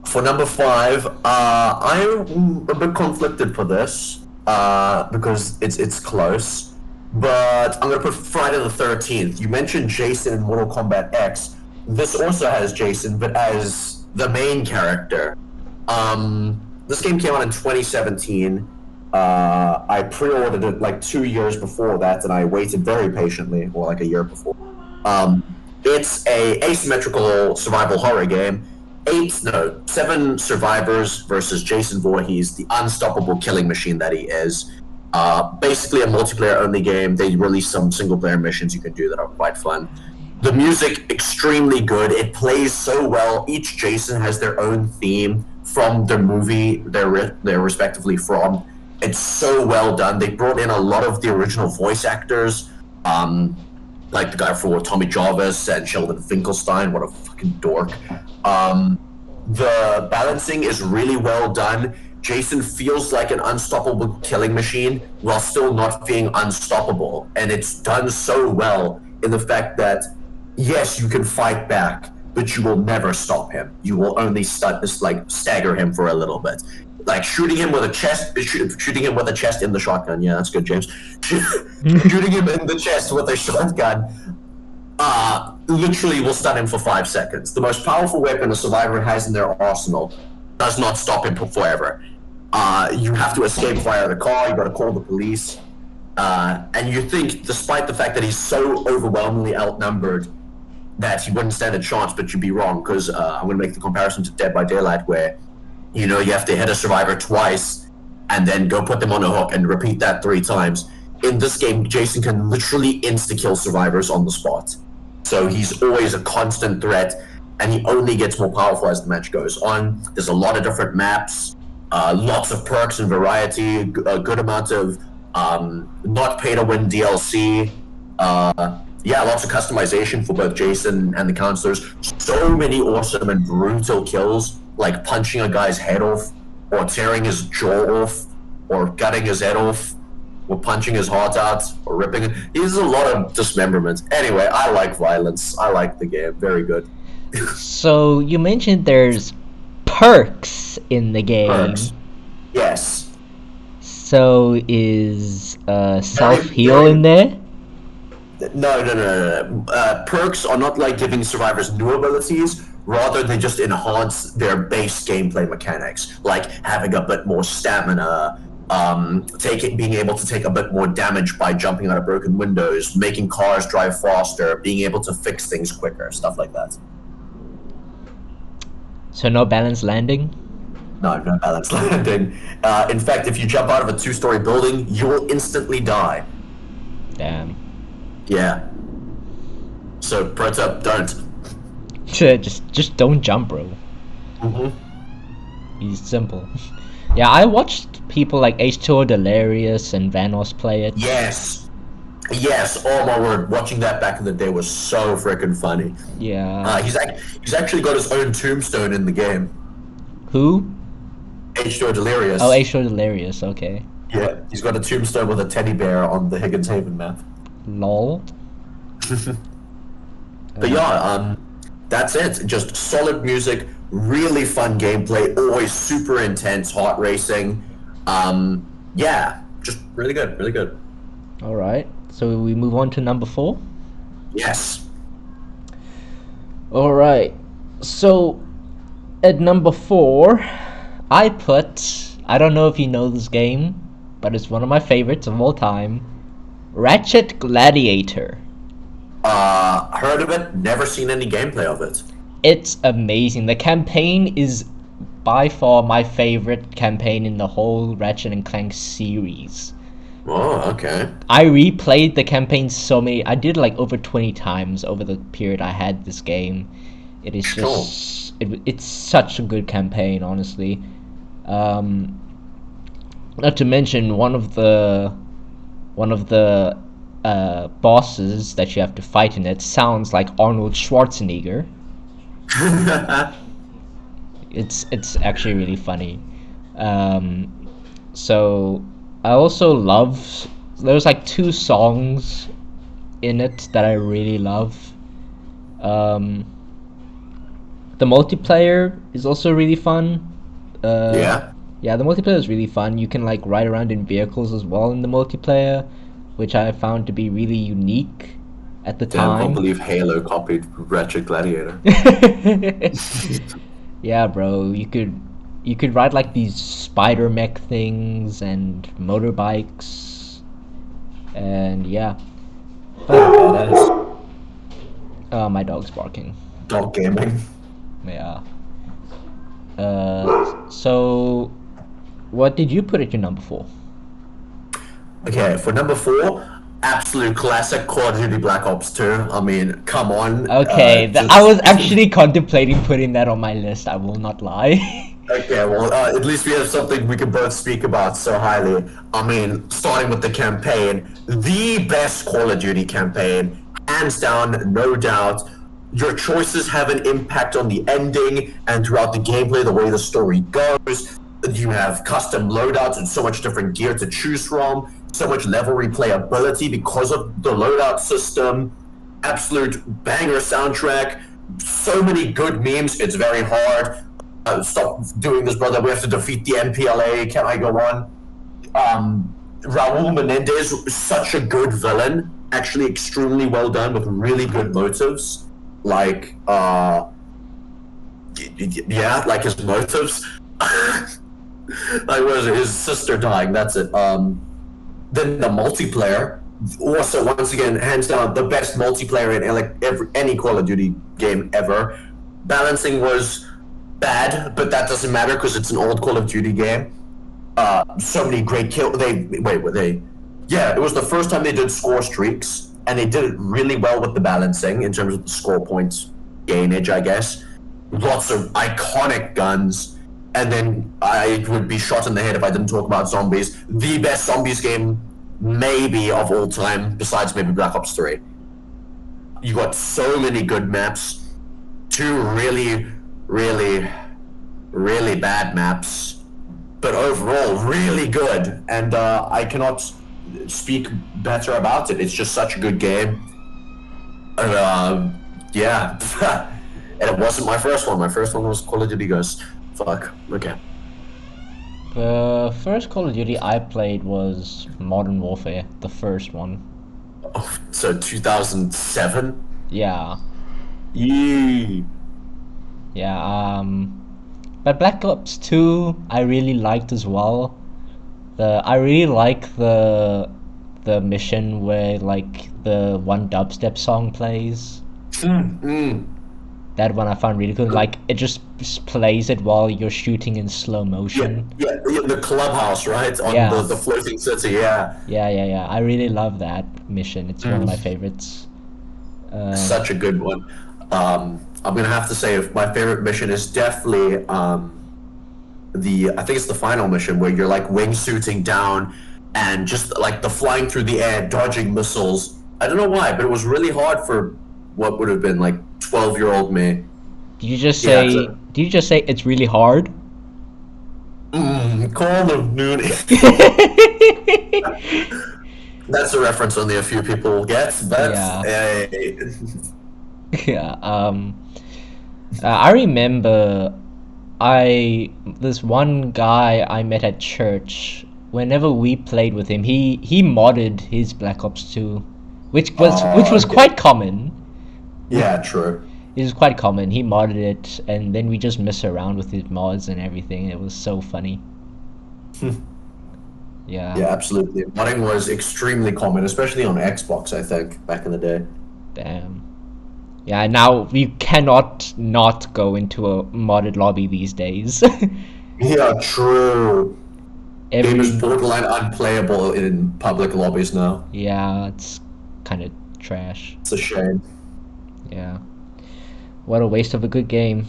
For number 5, I'm a bit conflicted for this. because it's close. But I'm gonna put Friday the 13th. You mentioned Jason in Mortal Kombat X. This also has Jason, but as the main character. This game came out in 2017. I pre-ordered it like 2 years before that, and I waited very patiently, or like a year before. Um, it's a asymmetrical survival horror game. Seven survivors versus Jason Voorhees, the unstoppable killing machine that he is. Basically a multiplayer-only game. They released some single-player missions you can do that are quite fun. The music extremely good. It plays so well. Each Jason has their own theme from the movie they're respectively from. It's so well done. They brought in a lot of the original voice actors, like the guy for Tommy Jarvis and Sheldon Finkelstein. What a fucking dork. The balancing is really well done. Jason feels like an unstoppable killing machine while still not being unstoppable, and it's done so well in the fact that yes, you can fight back, but you will never stop him. You will only stagger him for a little bit. Like shooting him with a shooting him with a chest in the shotgun. Yeah, that's good, James. Shooting him in the chest with a shotgun literally will stun him for 5 seconds. The most powerful weapon a survivor has in their arsenal does not stop him forever. You have to escape via the car. You got to call the police. And you think, despite the fact that he's so overwhelmingly outnumbered, that he wouldn't stand a chance, but you'd be wrong, because I'm going to make the comparison to Dead by Daylight, where you have to hit a survivor twice and then go put them on a hook and repeat that 3 times. In this game, Jason can literally insta-kill survivors on the spot. So he's always a constant threat, and he only gets more powerful as the match goes on. There's a lot of different maps, lots of perks and variety, a good amount of not pay-to-win DLC. Lots of customization for both Jason and the counselors. So many awesome and brutal kills, like punching a guy's head off, or tearing his jaw off, or cutting his head off, or punching his heart out, or ripping it. There's a lot of dismemberment. Anyway, I like violence. I like the game. Very good. So you mentioned there's perks in the game. Perks. Yes. So is self-heal in there? No. Perks are not like giving survivors new abilities. Rather, they just enhance their base gameplay mechanics, like having a bit more stamina, being able to take a bit more damage by jumping out of broken windows, making cars drive faster, being able to fix things quicker, stuff like that. So no balance landing? No balance landing. In fact, if you jump out of a 2-story building, you will instantly die. Damn. Yeah. So, pro tip, don't. Just don't jump, bro. It's simple. Yeah, I watched people like H2O Delirious and Vanos play it. Yes. Oh my word, watching that back in the day was so freaking funny. Yeah. He's actually got his own tombstone in the game. Who? H2O Delirious. Oh, H2O Delirious, okay. Yeah, he's got a tombstone with a teddy bear on the Higgins Haven map. Lol. But yeah, that's it. Just solid music, really fun gameplay, always super intense, heart racing. Just really good. Alright, so we move on to number 4? Yes. Alright, so at number 4, I don't know if you know this game, but it's one of my favorites of all time, Ratchet Gladiator. Heard of it, never seen any gameplay of it. It's amazing. The campaign is by far my favorite campaign in the whole Ratchet and Clank series. Oh, okay. I replayed the campaign I did like over 20 times over the period I had this game. It is just, it's such a good campaign, honestly. Not to mention one of the bosses that you have to fight in it sounds like Arnold Schwarzenegger. It's actually really funny. So I also love, there's like 2 songs in it that I really love. The multiplayer is also really fun. Yeah. Yeah, the multiplayer is really fun. You can like ride around in vehicles as well in the multiplayer, which I found to be really unique at the Damn, can't time. believe Halo copied Ratchet Gladiator. Yeah, bro, you could ride like these spider mech things and motorbikes, and yeah, fun badass. My dog's barking. Dog gaming. Yeah. So what did you put at your number four? Okay, for number 4, absolute classic Call of Duty Black Ops 2. I mean, come on. Okay, I was Just actually contemplating putting that on my list. I will not lie. okay. Well, at least we have something we can both speak about so highly. I mean, starting with the campaign, the best Call of Duty campaign, hands down, no doubt. Your choices have an impact on the ending and throughout the gameplay, the way the story goes. You have custom loadouts and so much different gear to choose from, so much level replayability because of the loadout system. Absolute banger soundtrack, so many good memes. It's very hard. Stop doing this, brother. We have to defeat the MPLA. Can I go on? Raul Menendez, such a good villain. Actually, extremely well done with really good motives. Like, yeah, like his motives. Like, what is it? His sister dying. That's it. Then the multiplayer. Also, once again, hands down, the best multiplayer in any Call of Duty game ever. Balancing was bad, but that doesn't matter because it's an old Call of Duty game. So many great kill. Were they? Yeah, it was the first time they did score streaks, and they did it really well with the balancing in terms of the score points gainage, I guess. Lots of iconic guns, and then I would be shot in the head if I didn't talk about zombies. The best zombies game, maybe of all time, besides maybe Black Ops 3. You got so many good maps, 2 really, really, really bad maps, but overall really good. And I cannot speak better about it. It's just such a good game. Yeah. And it wasn't my first one. My first one was Call of Duty Ghosts. Fuck. Okay. The first Call of Duty I played was Modern Warfare, the first one. Oh, so 2007? Yeah, Yee. yeah. But Black Ops 2 I really liked as well. I really like the mission where like the one dubstep song plays. That one I found really good. Like it just plays it while you're shooting in slow Yeah, motion. yeah, the clubhouse, right? On Yeah. the floating city, yeah. Yeah. I really love that mission. It's one of my favorites. Such a good one. I'm gonna have to say my favorite mission is definitely I think it's the final mission where you're like wingsuiting down and just like the flying through the air, dodging missiles. I don't know why, but it was really hard for what would have been like 12-year-old me. Did you just Yeah, say? so- Did you just say it's really hard? Call of Duty. That's a reference only a few people will get, but Yeah. Yeah. I remember this one guy I met at church. Whenever we played with him, he modded his Black Ops 2, which was okay. quite common. Yeah, true. It was quite common. He modded it, and then we just mess around with his mods and everything. It was so funny. Yeah. Yeah, absolutely. Modding was extremely common, especially on Xbox, I think, back in the day. Damn. Yeah. Now we cannot not go into a modded lobby these days. Yeah, true. Game is Every borderline unplayable in public lobbies now. Yeah, it's kind of trash. It's a shame. Yeah. What a waste of a good game.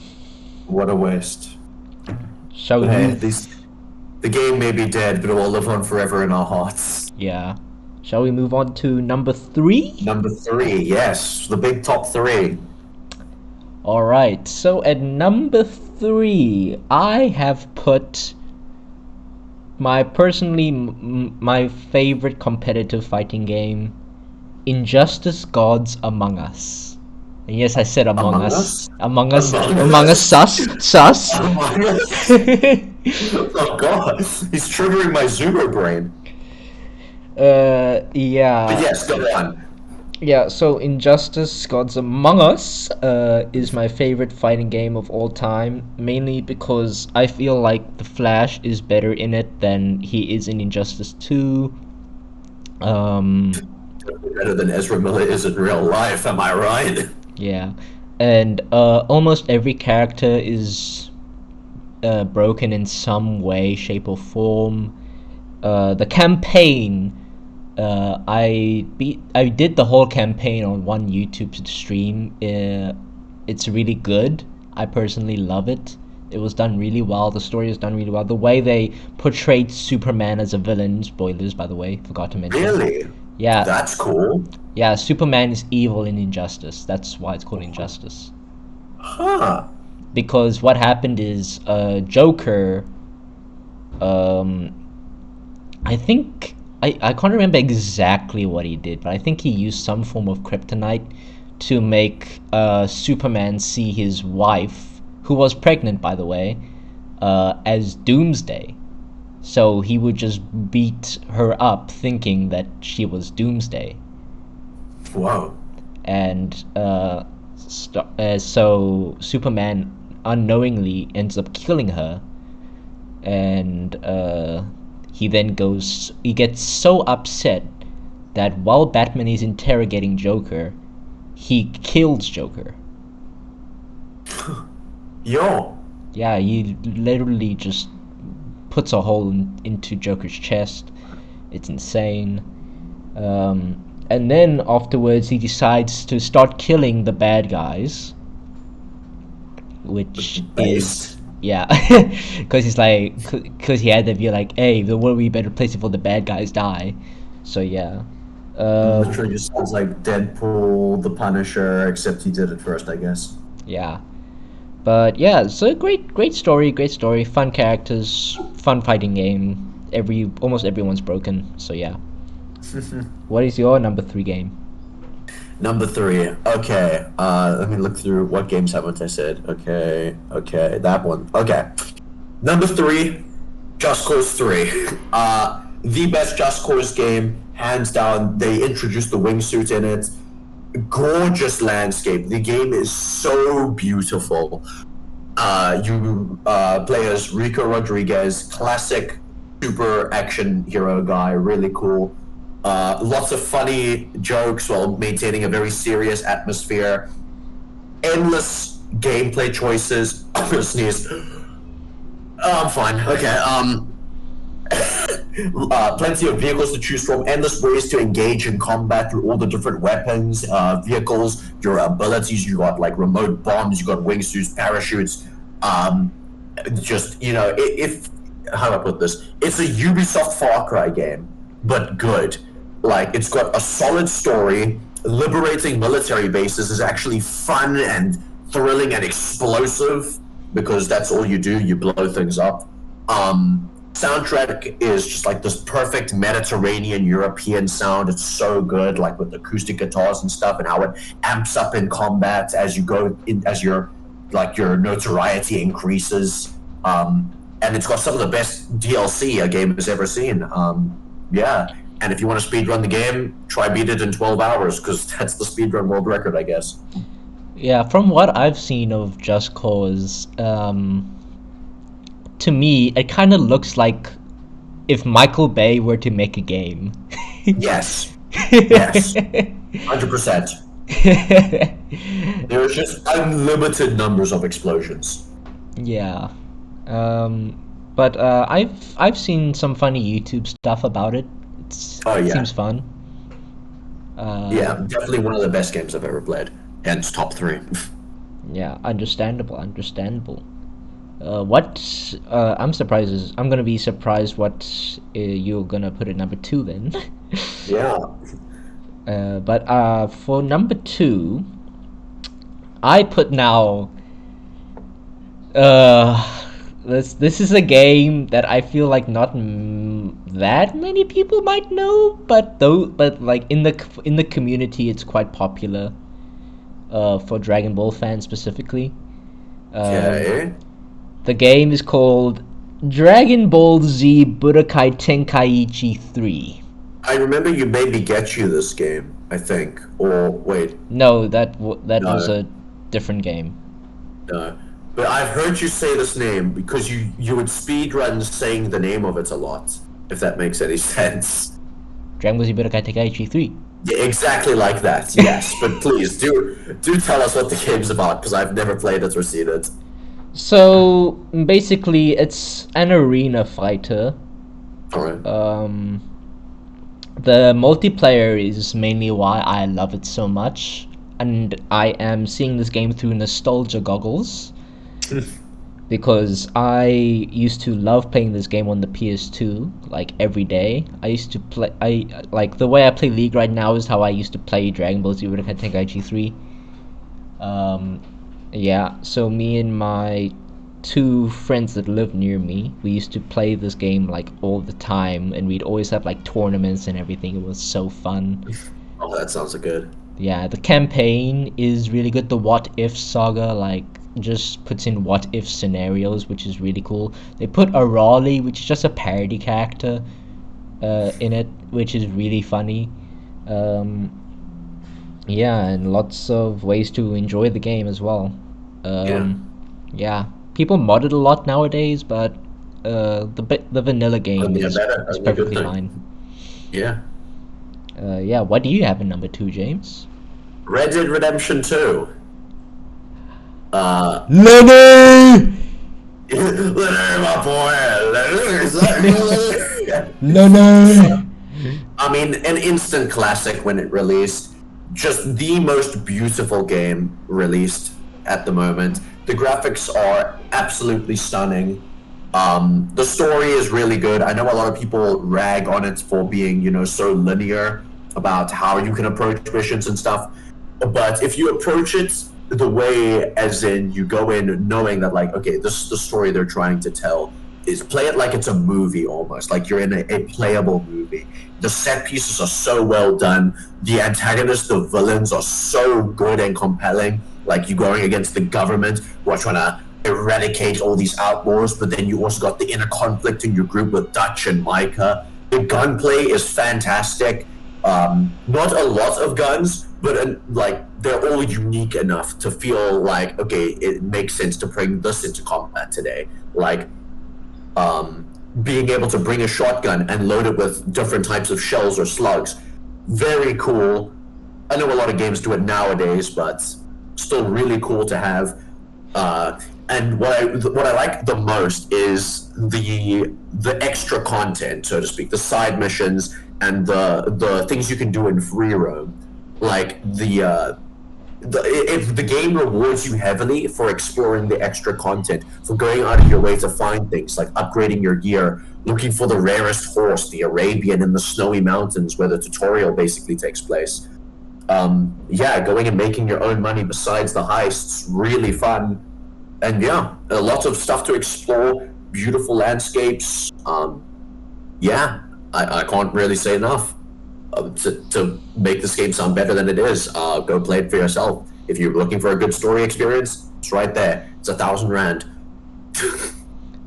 What a waste. Shall we But hey, move? the game may be dead, but it will live on forever in our hearts. Yeah. Shall we move on to number 3? Number 3, yes, the big top 3. All right. So at number 3, I have put my my favorite competitive fighting game, Injustice: Gods Among Us. And yes, I said Among Among Us. Us? Among Us. Among Among Us. Us? Sus. Among Us? Oh god, he's triggering my Zoomer brain. But Yeah. yes, go on. Yeah, so Injustice Gods Among Us is my favorite fighting game of all time, mainly because I feel like The Flash is better in it than he is in Injustice 2. Um, Better than Ezra Miller is in real life, am I right? yeah. And almost every character is broken in some way, shape, or form. The campaign, I did the whole campaign on one YouTube stream. It's really good. I personally love it. It was done really well. The story is done really well. The way they portrayed Superman as a villain, spoilers by the way, forgot to mention. Really? Yeah, That's cool. yeah, Superman is evil in Injustice. That's why it's called Injustice. Huh. Because what happened is Joker, um, I think I can't remember exactly what he did, but I think he used some form of kryptonite to make Superman see his wife, who was pregnant by the way, as Doomsday. So he would just beat her up, thinking that she was Doomsday, Whoa. and so Superman unknowingly ends up killing her, and he gets so upset that while Batman is interrogating Joker, he kills Joker. Yo. Yeah, he literally just puts a hole into Joker's chest. It's insane. And then afterwards, he decides to start killing the bad guys, which Based. is yeah, because he's like, because he had to be like, hey, the would be better place before the bad guys die. So yeah, Literally just sounds like Deadpool, The Punisher, except he did it first, I guess. yeah. But yeah, it's a great story, fun characters, fun fighting game. Almost everyone's broken. So yeah, what is your number three game? Number three. Okay. Let me look through what games haven't I said. Okay. Okay. That one. Okay. Number three, Just Cause 3. The best Just Cause game, hands down. They introduced the wingsuit in it. Gorgeous landscape. The game is so beautiful. You play as Rico Rodriguez, classic super action hero guy, really cool. Lots of funny jokes while maintaining a very serious atmosphere. Endless gameplay choices. I'm gonna sneeze. Oh, I'm fine. Okay. Plenty of vehicles to choose from, endless ways to engage in combat through all the different weapons, vehicles, your abilities. You got like remote bombs, you got wingsuits, parachutes. Um, just if how do I put this? It's a Ubisoft Far Cry game, but good. Like it's got a solid story. Liberating military bases is actually fun and thrilling and explosive because that's all you do. You blow things up. Soundtrack is just like this perfect Mediterranean European sound. It's so good, like with acoustic guitars and stuff, and how it amps up in combat as you go in, as your notoriety increases. And it's got some of the best DLC a game has ever seen. Yeah, and if you want to speed run the game, try beat it in 12 hours because that's the speedrun world record, I guess. Yeah, from what I've seen of Just Cause, to me, it kind of looks like if Michael Bay were to make a game. Yes, yes, 100%. There's just unlimited numbers of explosions. Yeah. But I've seen some funny YouTube stuff about it. Oh It yeah, seems fun. Uh, yeah, definitely one of the best games I've ever played. Hence top three. yeah, understandable. What I'm gonna be surprised what you're gonna put at number two then. Yeah. But for number two, I put now. This is a game that I feel like not that many people might know, but like in the community, it's quite popular. For Dragon Ball fans specifically. Um, Okay. the game is called Dragon Ball Z Budokai Tenkaichi 3. I remember you made me get you this game, I think. Or wait, No, that was no, a different game. no. But I've heard you say this name because you would speedrun saying the name of it a lot, if that makes any sense. Dragon Ball Z Budokai Tenkaichi 3. Yeah, exactly like that. Yes, but please do tell us what the game's about because I've never played it or seen it. So basically, it's an arena fighter. All right. The multiplayer is mainly why I love it so much, and I am seeing this game through nostalgia goggles because I used to love playing this game on the PS2 like every day. I used to play. I like the way I play League right now is how I used to play Dragon Ball Z Budokai Tenkaichi 3. Yeah, so me and my two friends that live near me, we used to play this game like all the time, and we'd always have like tournaments and everything. It was so fun. Oh, that sounds good. Yeah, the campaign is really good. The what if saga like just puts in what if scenarios, which is really cool. They put a Raleigh, which is just a parody character, in it, which is really funny. Um, yeah, and lots of ways to enjoy the game as well. Yeah. Yeah, people mod it a lot nowadays, but the vanilla game Only a is better, is only a good perfectly thing. fine. Yeah. Yeah, what do you have in number two, James? Red Dead Redemption 2. Lenny! My boy. Lenny! I mean, an instant classic when it released. Just the most beautiful game released at the moment. The graphics are absolutely stunning. The story is really good. I know a lot of people rag on it for being, so linear about how you can approach missions and stuff. But if you approach it the way, as in you go in knowing that, like, okay, this is the story they're trying to tell, is play it like it's a movie almost, like you're in a playable movie. The set pieces are so well done. The antagonists, the villains, are so good and compelling. Like you're going against the government who are trying to eradicate all these outlaws, but then you also got the inner conflict in your group with Dutch and Micah. The gunplay is fantastic. Not a lot of guns, but like they're all unique enough to feel like, okay, it makes sense to bring this into combat today. Like being able to bring a shotgun and load it with different types of shells or slugs. Very cool. I know a lot of games do it nowadays, but still really cool to have. And what I like the most is the extra content, so to speak, the side missions and the things you can do in free roam, like if the game rewards you heavily for exploring the extra content, for going out of your way to find things like upgrading your gear, looking for the rarest horse, the Arabian in the snowy mountains where the tutorial basically takes place. Yeah, going and making your own money besides the heists, really fun. And yeah, a lot of stuff to explore, beautiful landscapes. Yeah, I can't really say enough. To make this game sound better than it is, go play it for yourself. If you're looking for a good story experience, it's right there. It's 1,000 rand.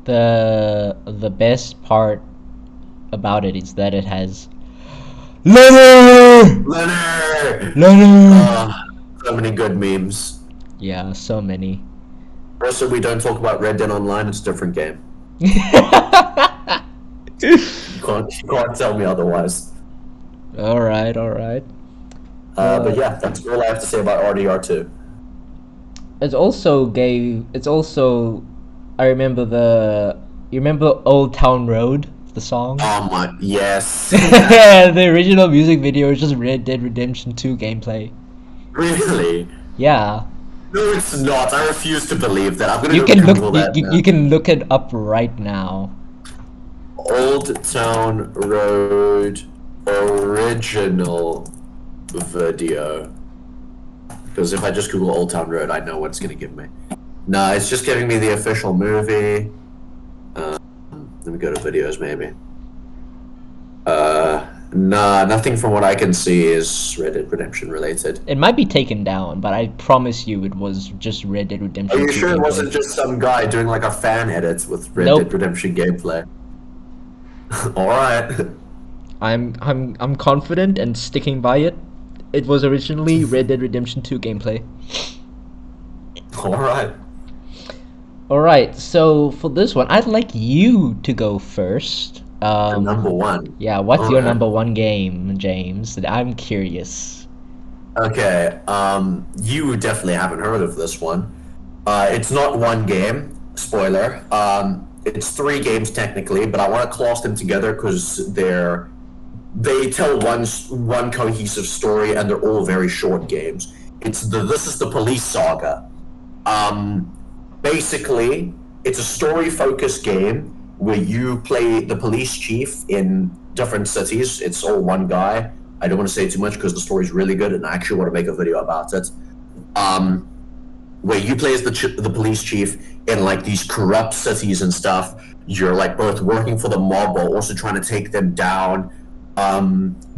The best part about it is that it has Lenny! Leonard! Lenny! So many good memes. Yeah, so many. Also, we don't talk about Red Dead Online. It's a different game. You can't tell me otherwise. Alright, alright. But yeah, that's all I have to say about RDR2. It's also I remember you remember Old Town Road, the song? Oh my, yes. The original music video is just Red Dead Redemption 2 gameplay. Really? Yeah. No, it's not. I refuse to believe that. I'm gonna You go can Google look that now. you can look it up right now. Old Town Road original video. Because if I just Google Old Town Road, I know what it's gonna give me. No, it's just giving me the official movie. Let me go to videos, maybe. Nah, nothing from what I can see is Red Dead Redemption related. It might be taken down, but I promise you it was just Red Dead Are Redemption you 2 sure it gameplay. wasn't just some guy doing like a fan edit with Red Dead Nope. Redemption gameplay? All right. I'm confident and sticking by it. It was originally Red Dead Redemption 2 gameplay. All right. Alright, so for this one, I'd like you to go first. Number one. Yeah, what's All your right. number one game, James? I'm curious. Okay. You definitely haven't heard of this one. It's not one game. Spoiler. It's three games technically, but I want to class them together because they tell one cohesive story and they're all very short games. This is the Police Saga. Um, Basically, it's a story-focused game where you play the police chief in different cities. It's all one guy. I don't want to say too much because the story's really good, and I actually want to make a video about it. Um, where you play as the police chief in like these corrupt cities and stuff. You're like both working for the mob while also trying to take them down.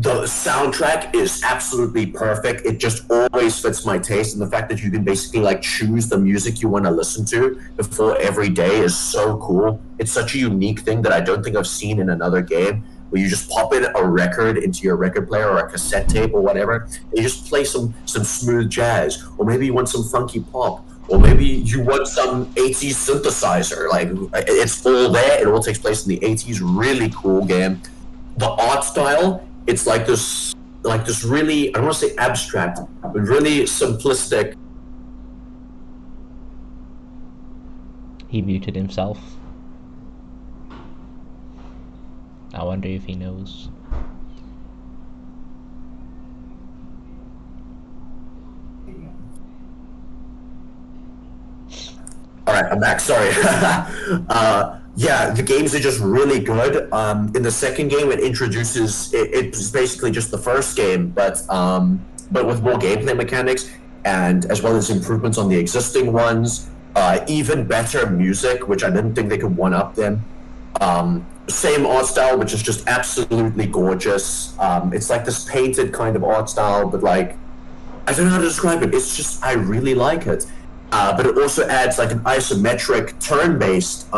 The soundtrack is absolutely perfect. It just always fits my taste, and the fact that you can basically like choose the music you want to listen to before every day is so cool. It's such a unique thing that I don't think I've seen in another game. Where you just pop in a record into your record player or a cassette tape or whatever, and you just play some smooth jazz, or maybe you want some funky pop, or maybe you want some 80s synthesizer. Like it's all there. It all takes place in the 80s. Really cool game. The art style, it's like this really, I don't want to say abstract, but really simplistic. He muted himself. I wonder if he knows. All right, I'm back. Sorry. Yeah, the games are just really good. In the second game, it's basically just the first game, but with more gameplay mechanics and as well as improvements on the existing ones. Even better music, which I didn't think they could one up them. Same art style, which is just absolutely gorgeous. It's like this painted kind of art style, but like I don't know how to describe it. It's just I really like it. But it also adds like an isometric turn-based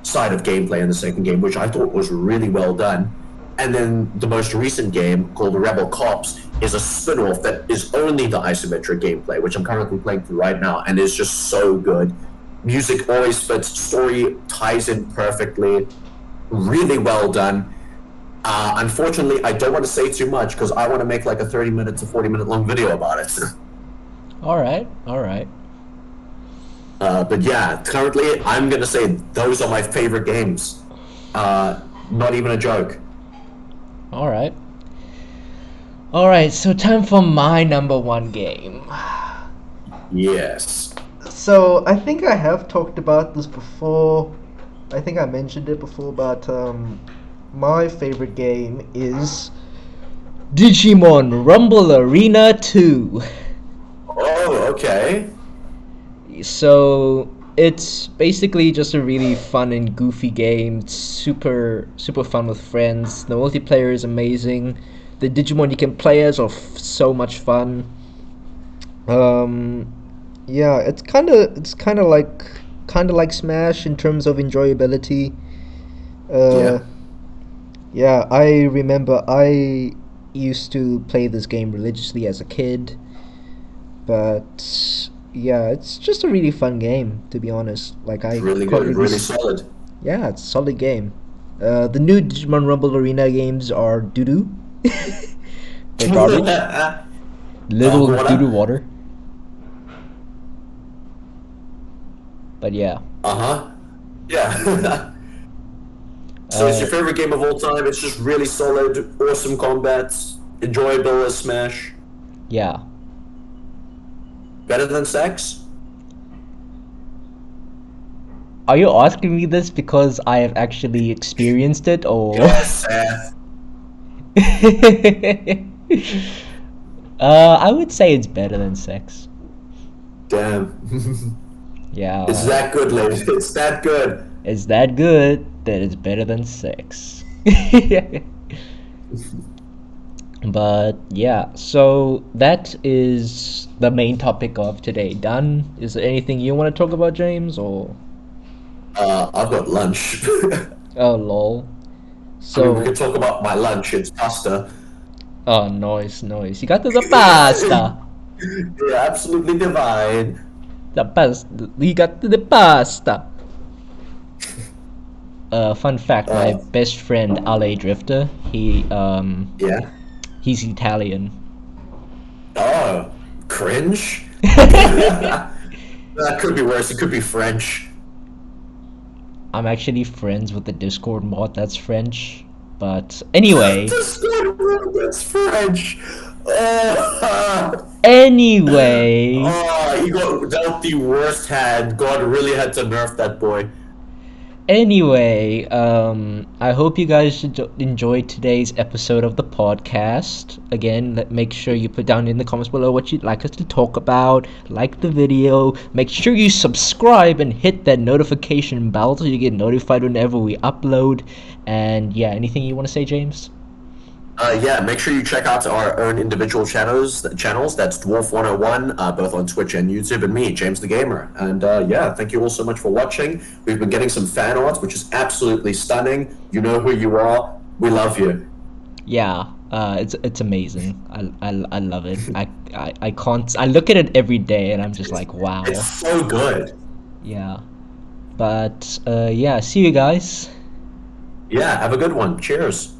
side of gameplay in the second game, which I thought was really well done. And then the most recent game called Rebel Cops is a spin-off that is only the isometric gameplay, which I'm currently playing through right now, and is just so good. Music always fits, story ties in perfectly, really well done. Unfortunately, I don't want to say too much because I want to make like a 30-minute to 40-minute long video about it. Alright, alright. But yeah, currently I'm gonna say those are my favorite games. Not even a joke. Alright. Alright, so time for my number one game. Yes. So I think I have talked about this before. I think I mentioned it before, but my favorite game is Digimon Rumble Arena 2. Oh, okay. So it's basically just a really fun and goofy game. It's super fun with friends. The multiplayer is amazing. The Digimon you can play as are so much fun. Yeah, it's kind of like Smash in terms of enjoyability. Yeah. Uh, yeah, I remember I used to play this game religiously as a kid, but yeah, it's just a really fun game to be honest. Like I Really can't good, really really solid. yeah, it's a solid game. The new Digimon Rumble Arena games are doo-doo. They're garbage. Little doo-doo Water. water. But yeah. Uh-huh. Yeah. So it's Uh, your favorite game of all time. It's just really solid, awesome combat, enjoyable as Smash. yeah. Better than sex? Are you asking me this because I have actually experienced it, or? Yes, Seth. I would say it's better than sex. Damn. Yeah. It's that good, lady. It's that good. It's that good that it's better than sex. But yeah, so that is the main topic of today. Done? Is there anything you want to talk about, James? Or I've got lunch. oh, lol. I mean, we So could talk about my lunch. It's pasta. oh, nice, nice. You got the pasta. Yeah, absolutely divine. The pasta. You got the pasta. Fun fact: my Uh, best friend Ale Drifter, yeah. he's Italian. Oh, cringe. That could be worse. It could be French. I'm actually friends with the Discord mod that's French. But anyway, Discord room, that's French. Oh, anyway, oh, he got dealt the worst hand. God really had to nerf that boy. I hope you guys enjoyed today's episode of the podcast. Again, make sure you put down in the comments below what you'd like us to talk about. Like the video. Make sure you subscribe and hit that notification bell so you get notified whenever we upload. And yeah, anything you want to say, James? Yeah, make sure you check out our own individual channels. That's Dwarf 101, both on Twitch and YouTube, and me, James the Gamer. And yeah, thank you all so much for watching. We've been getting some fan art, which is absolutely stunning. You know who you are. We love you. Yeah, it's amazing. I love it. I can't. I look at it every day and I'm just like, wow. It's so good. Yeah. But yeah, see you guys. Yeah, have a good one. Cheers.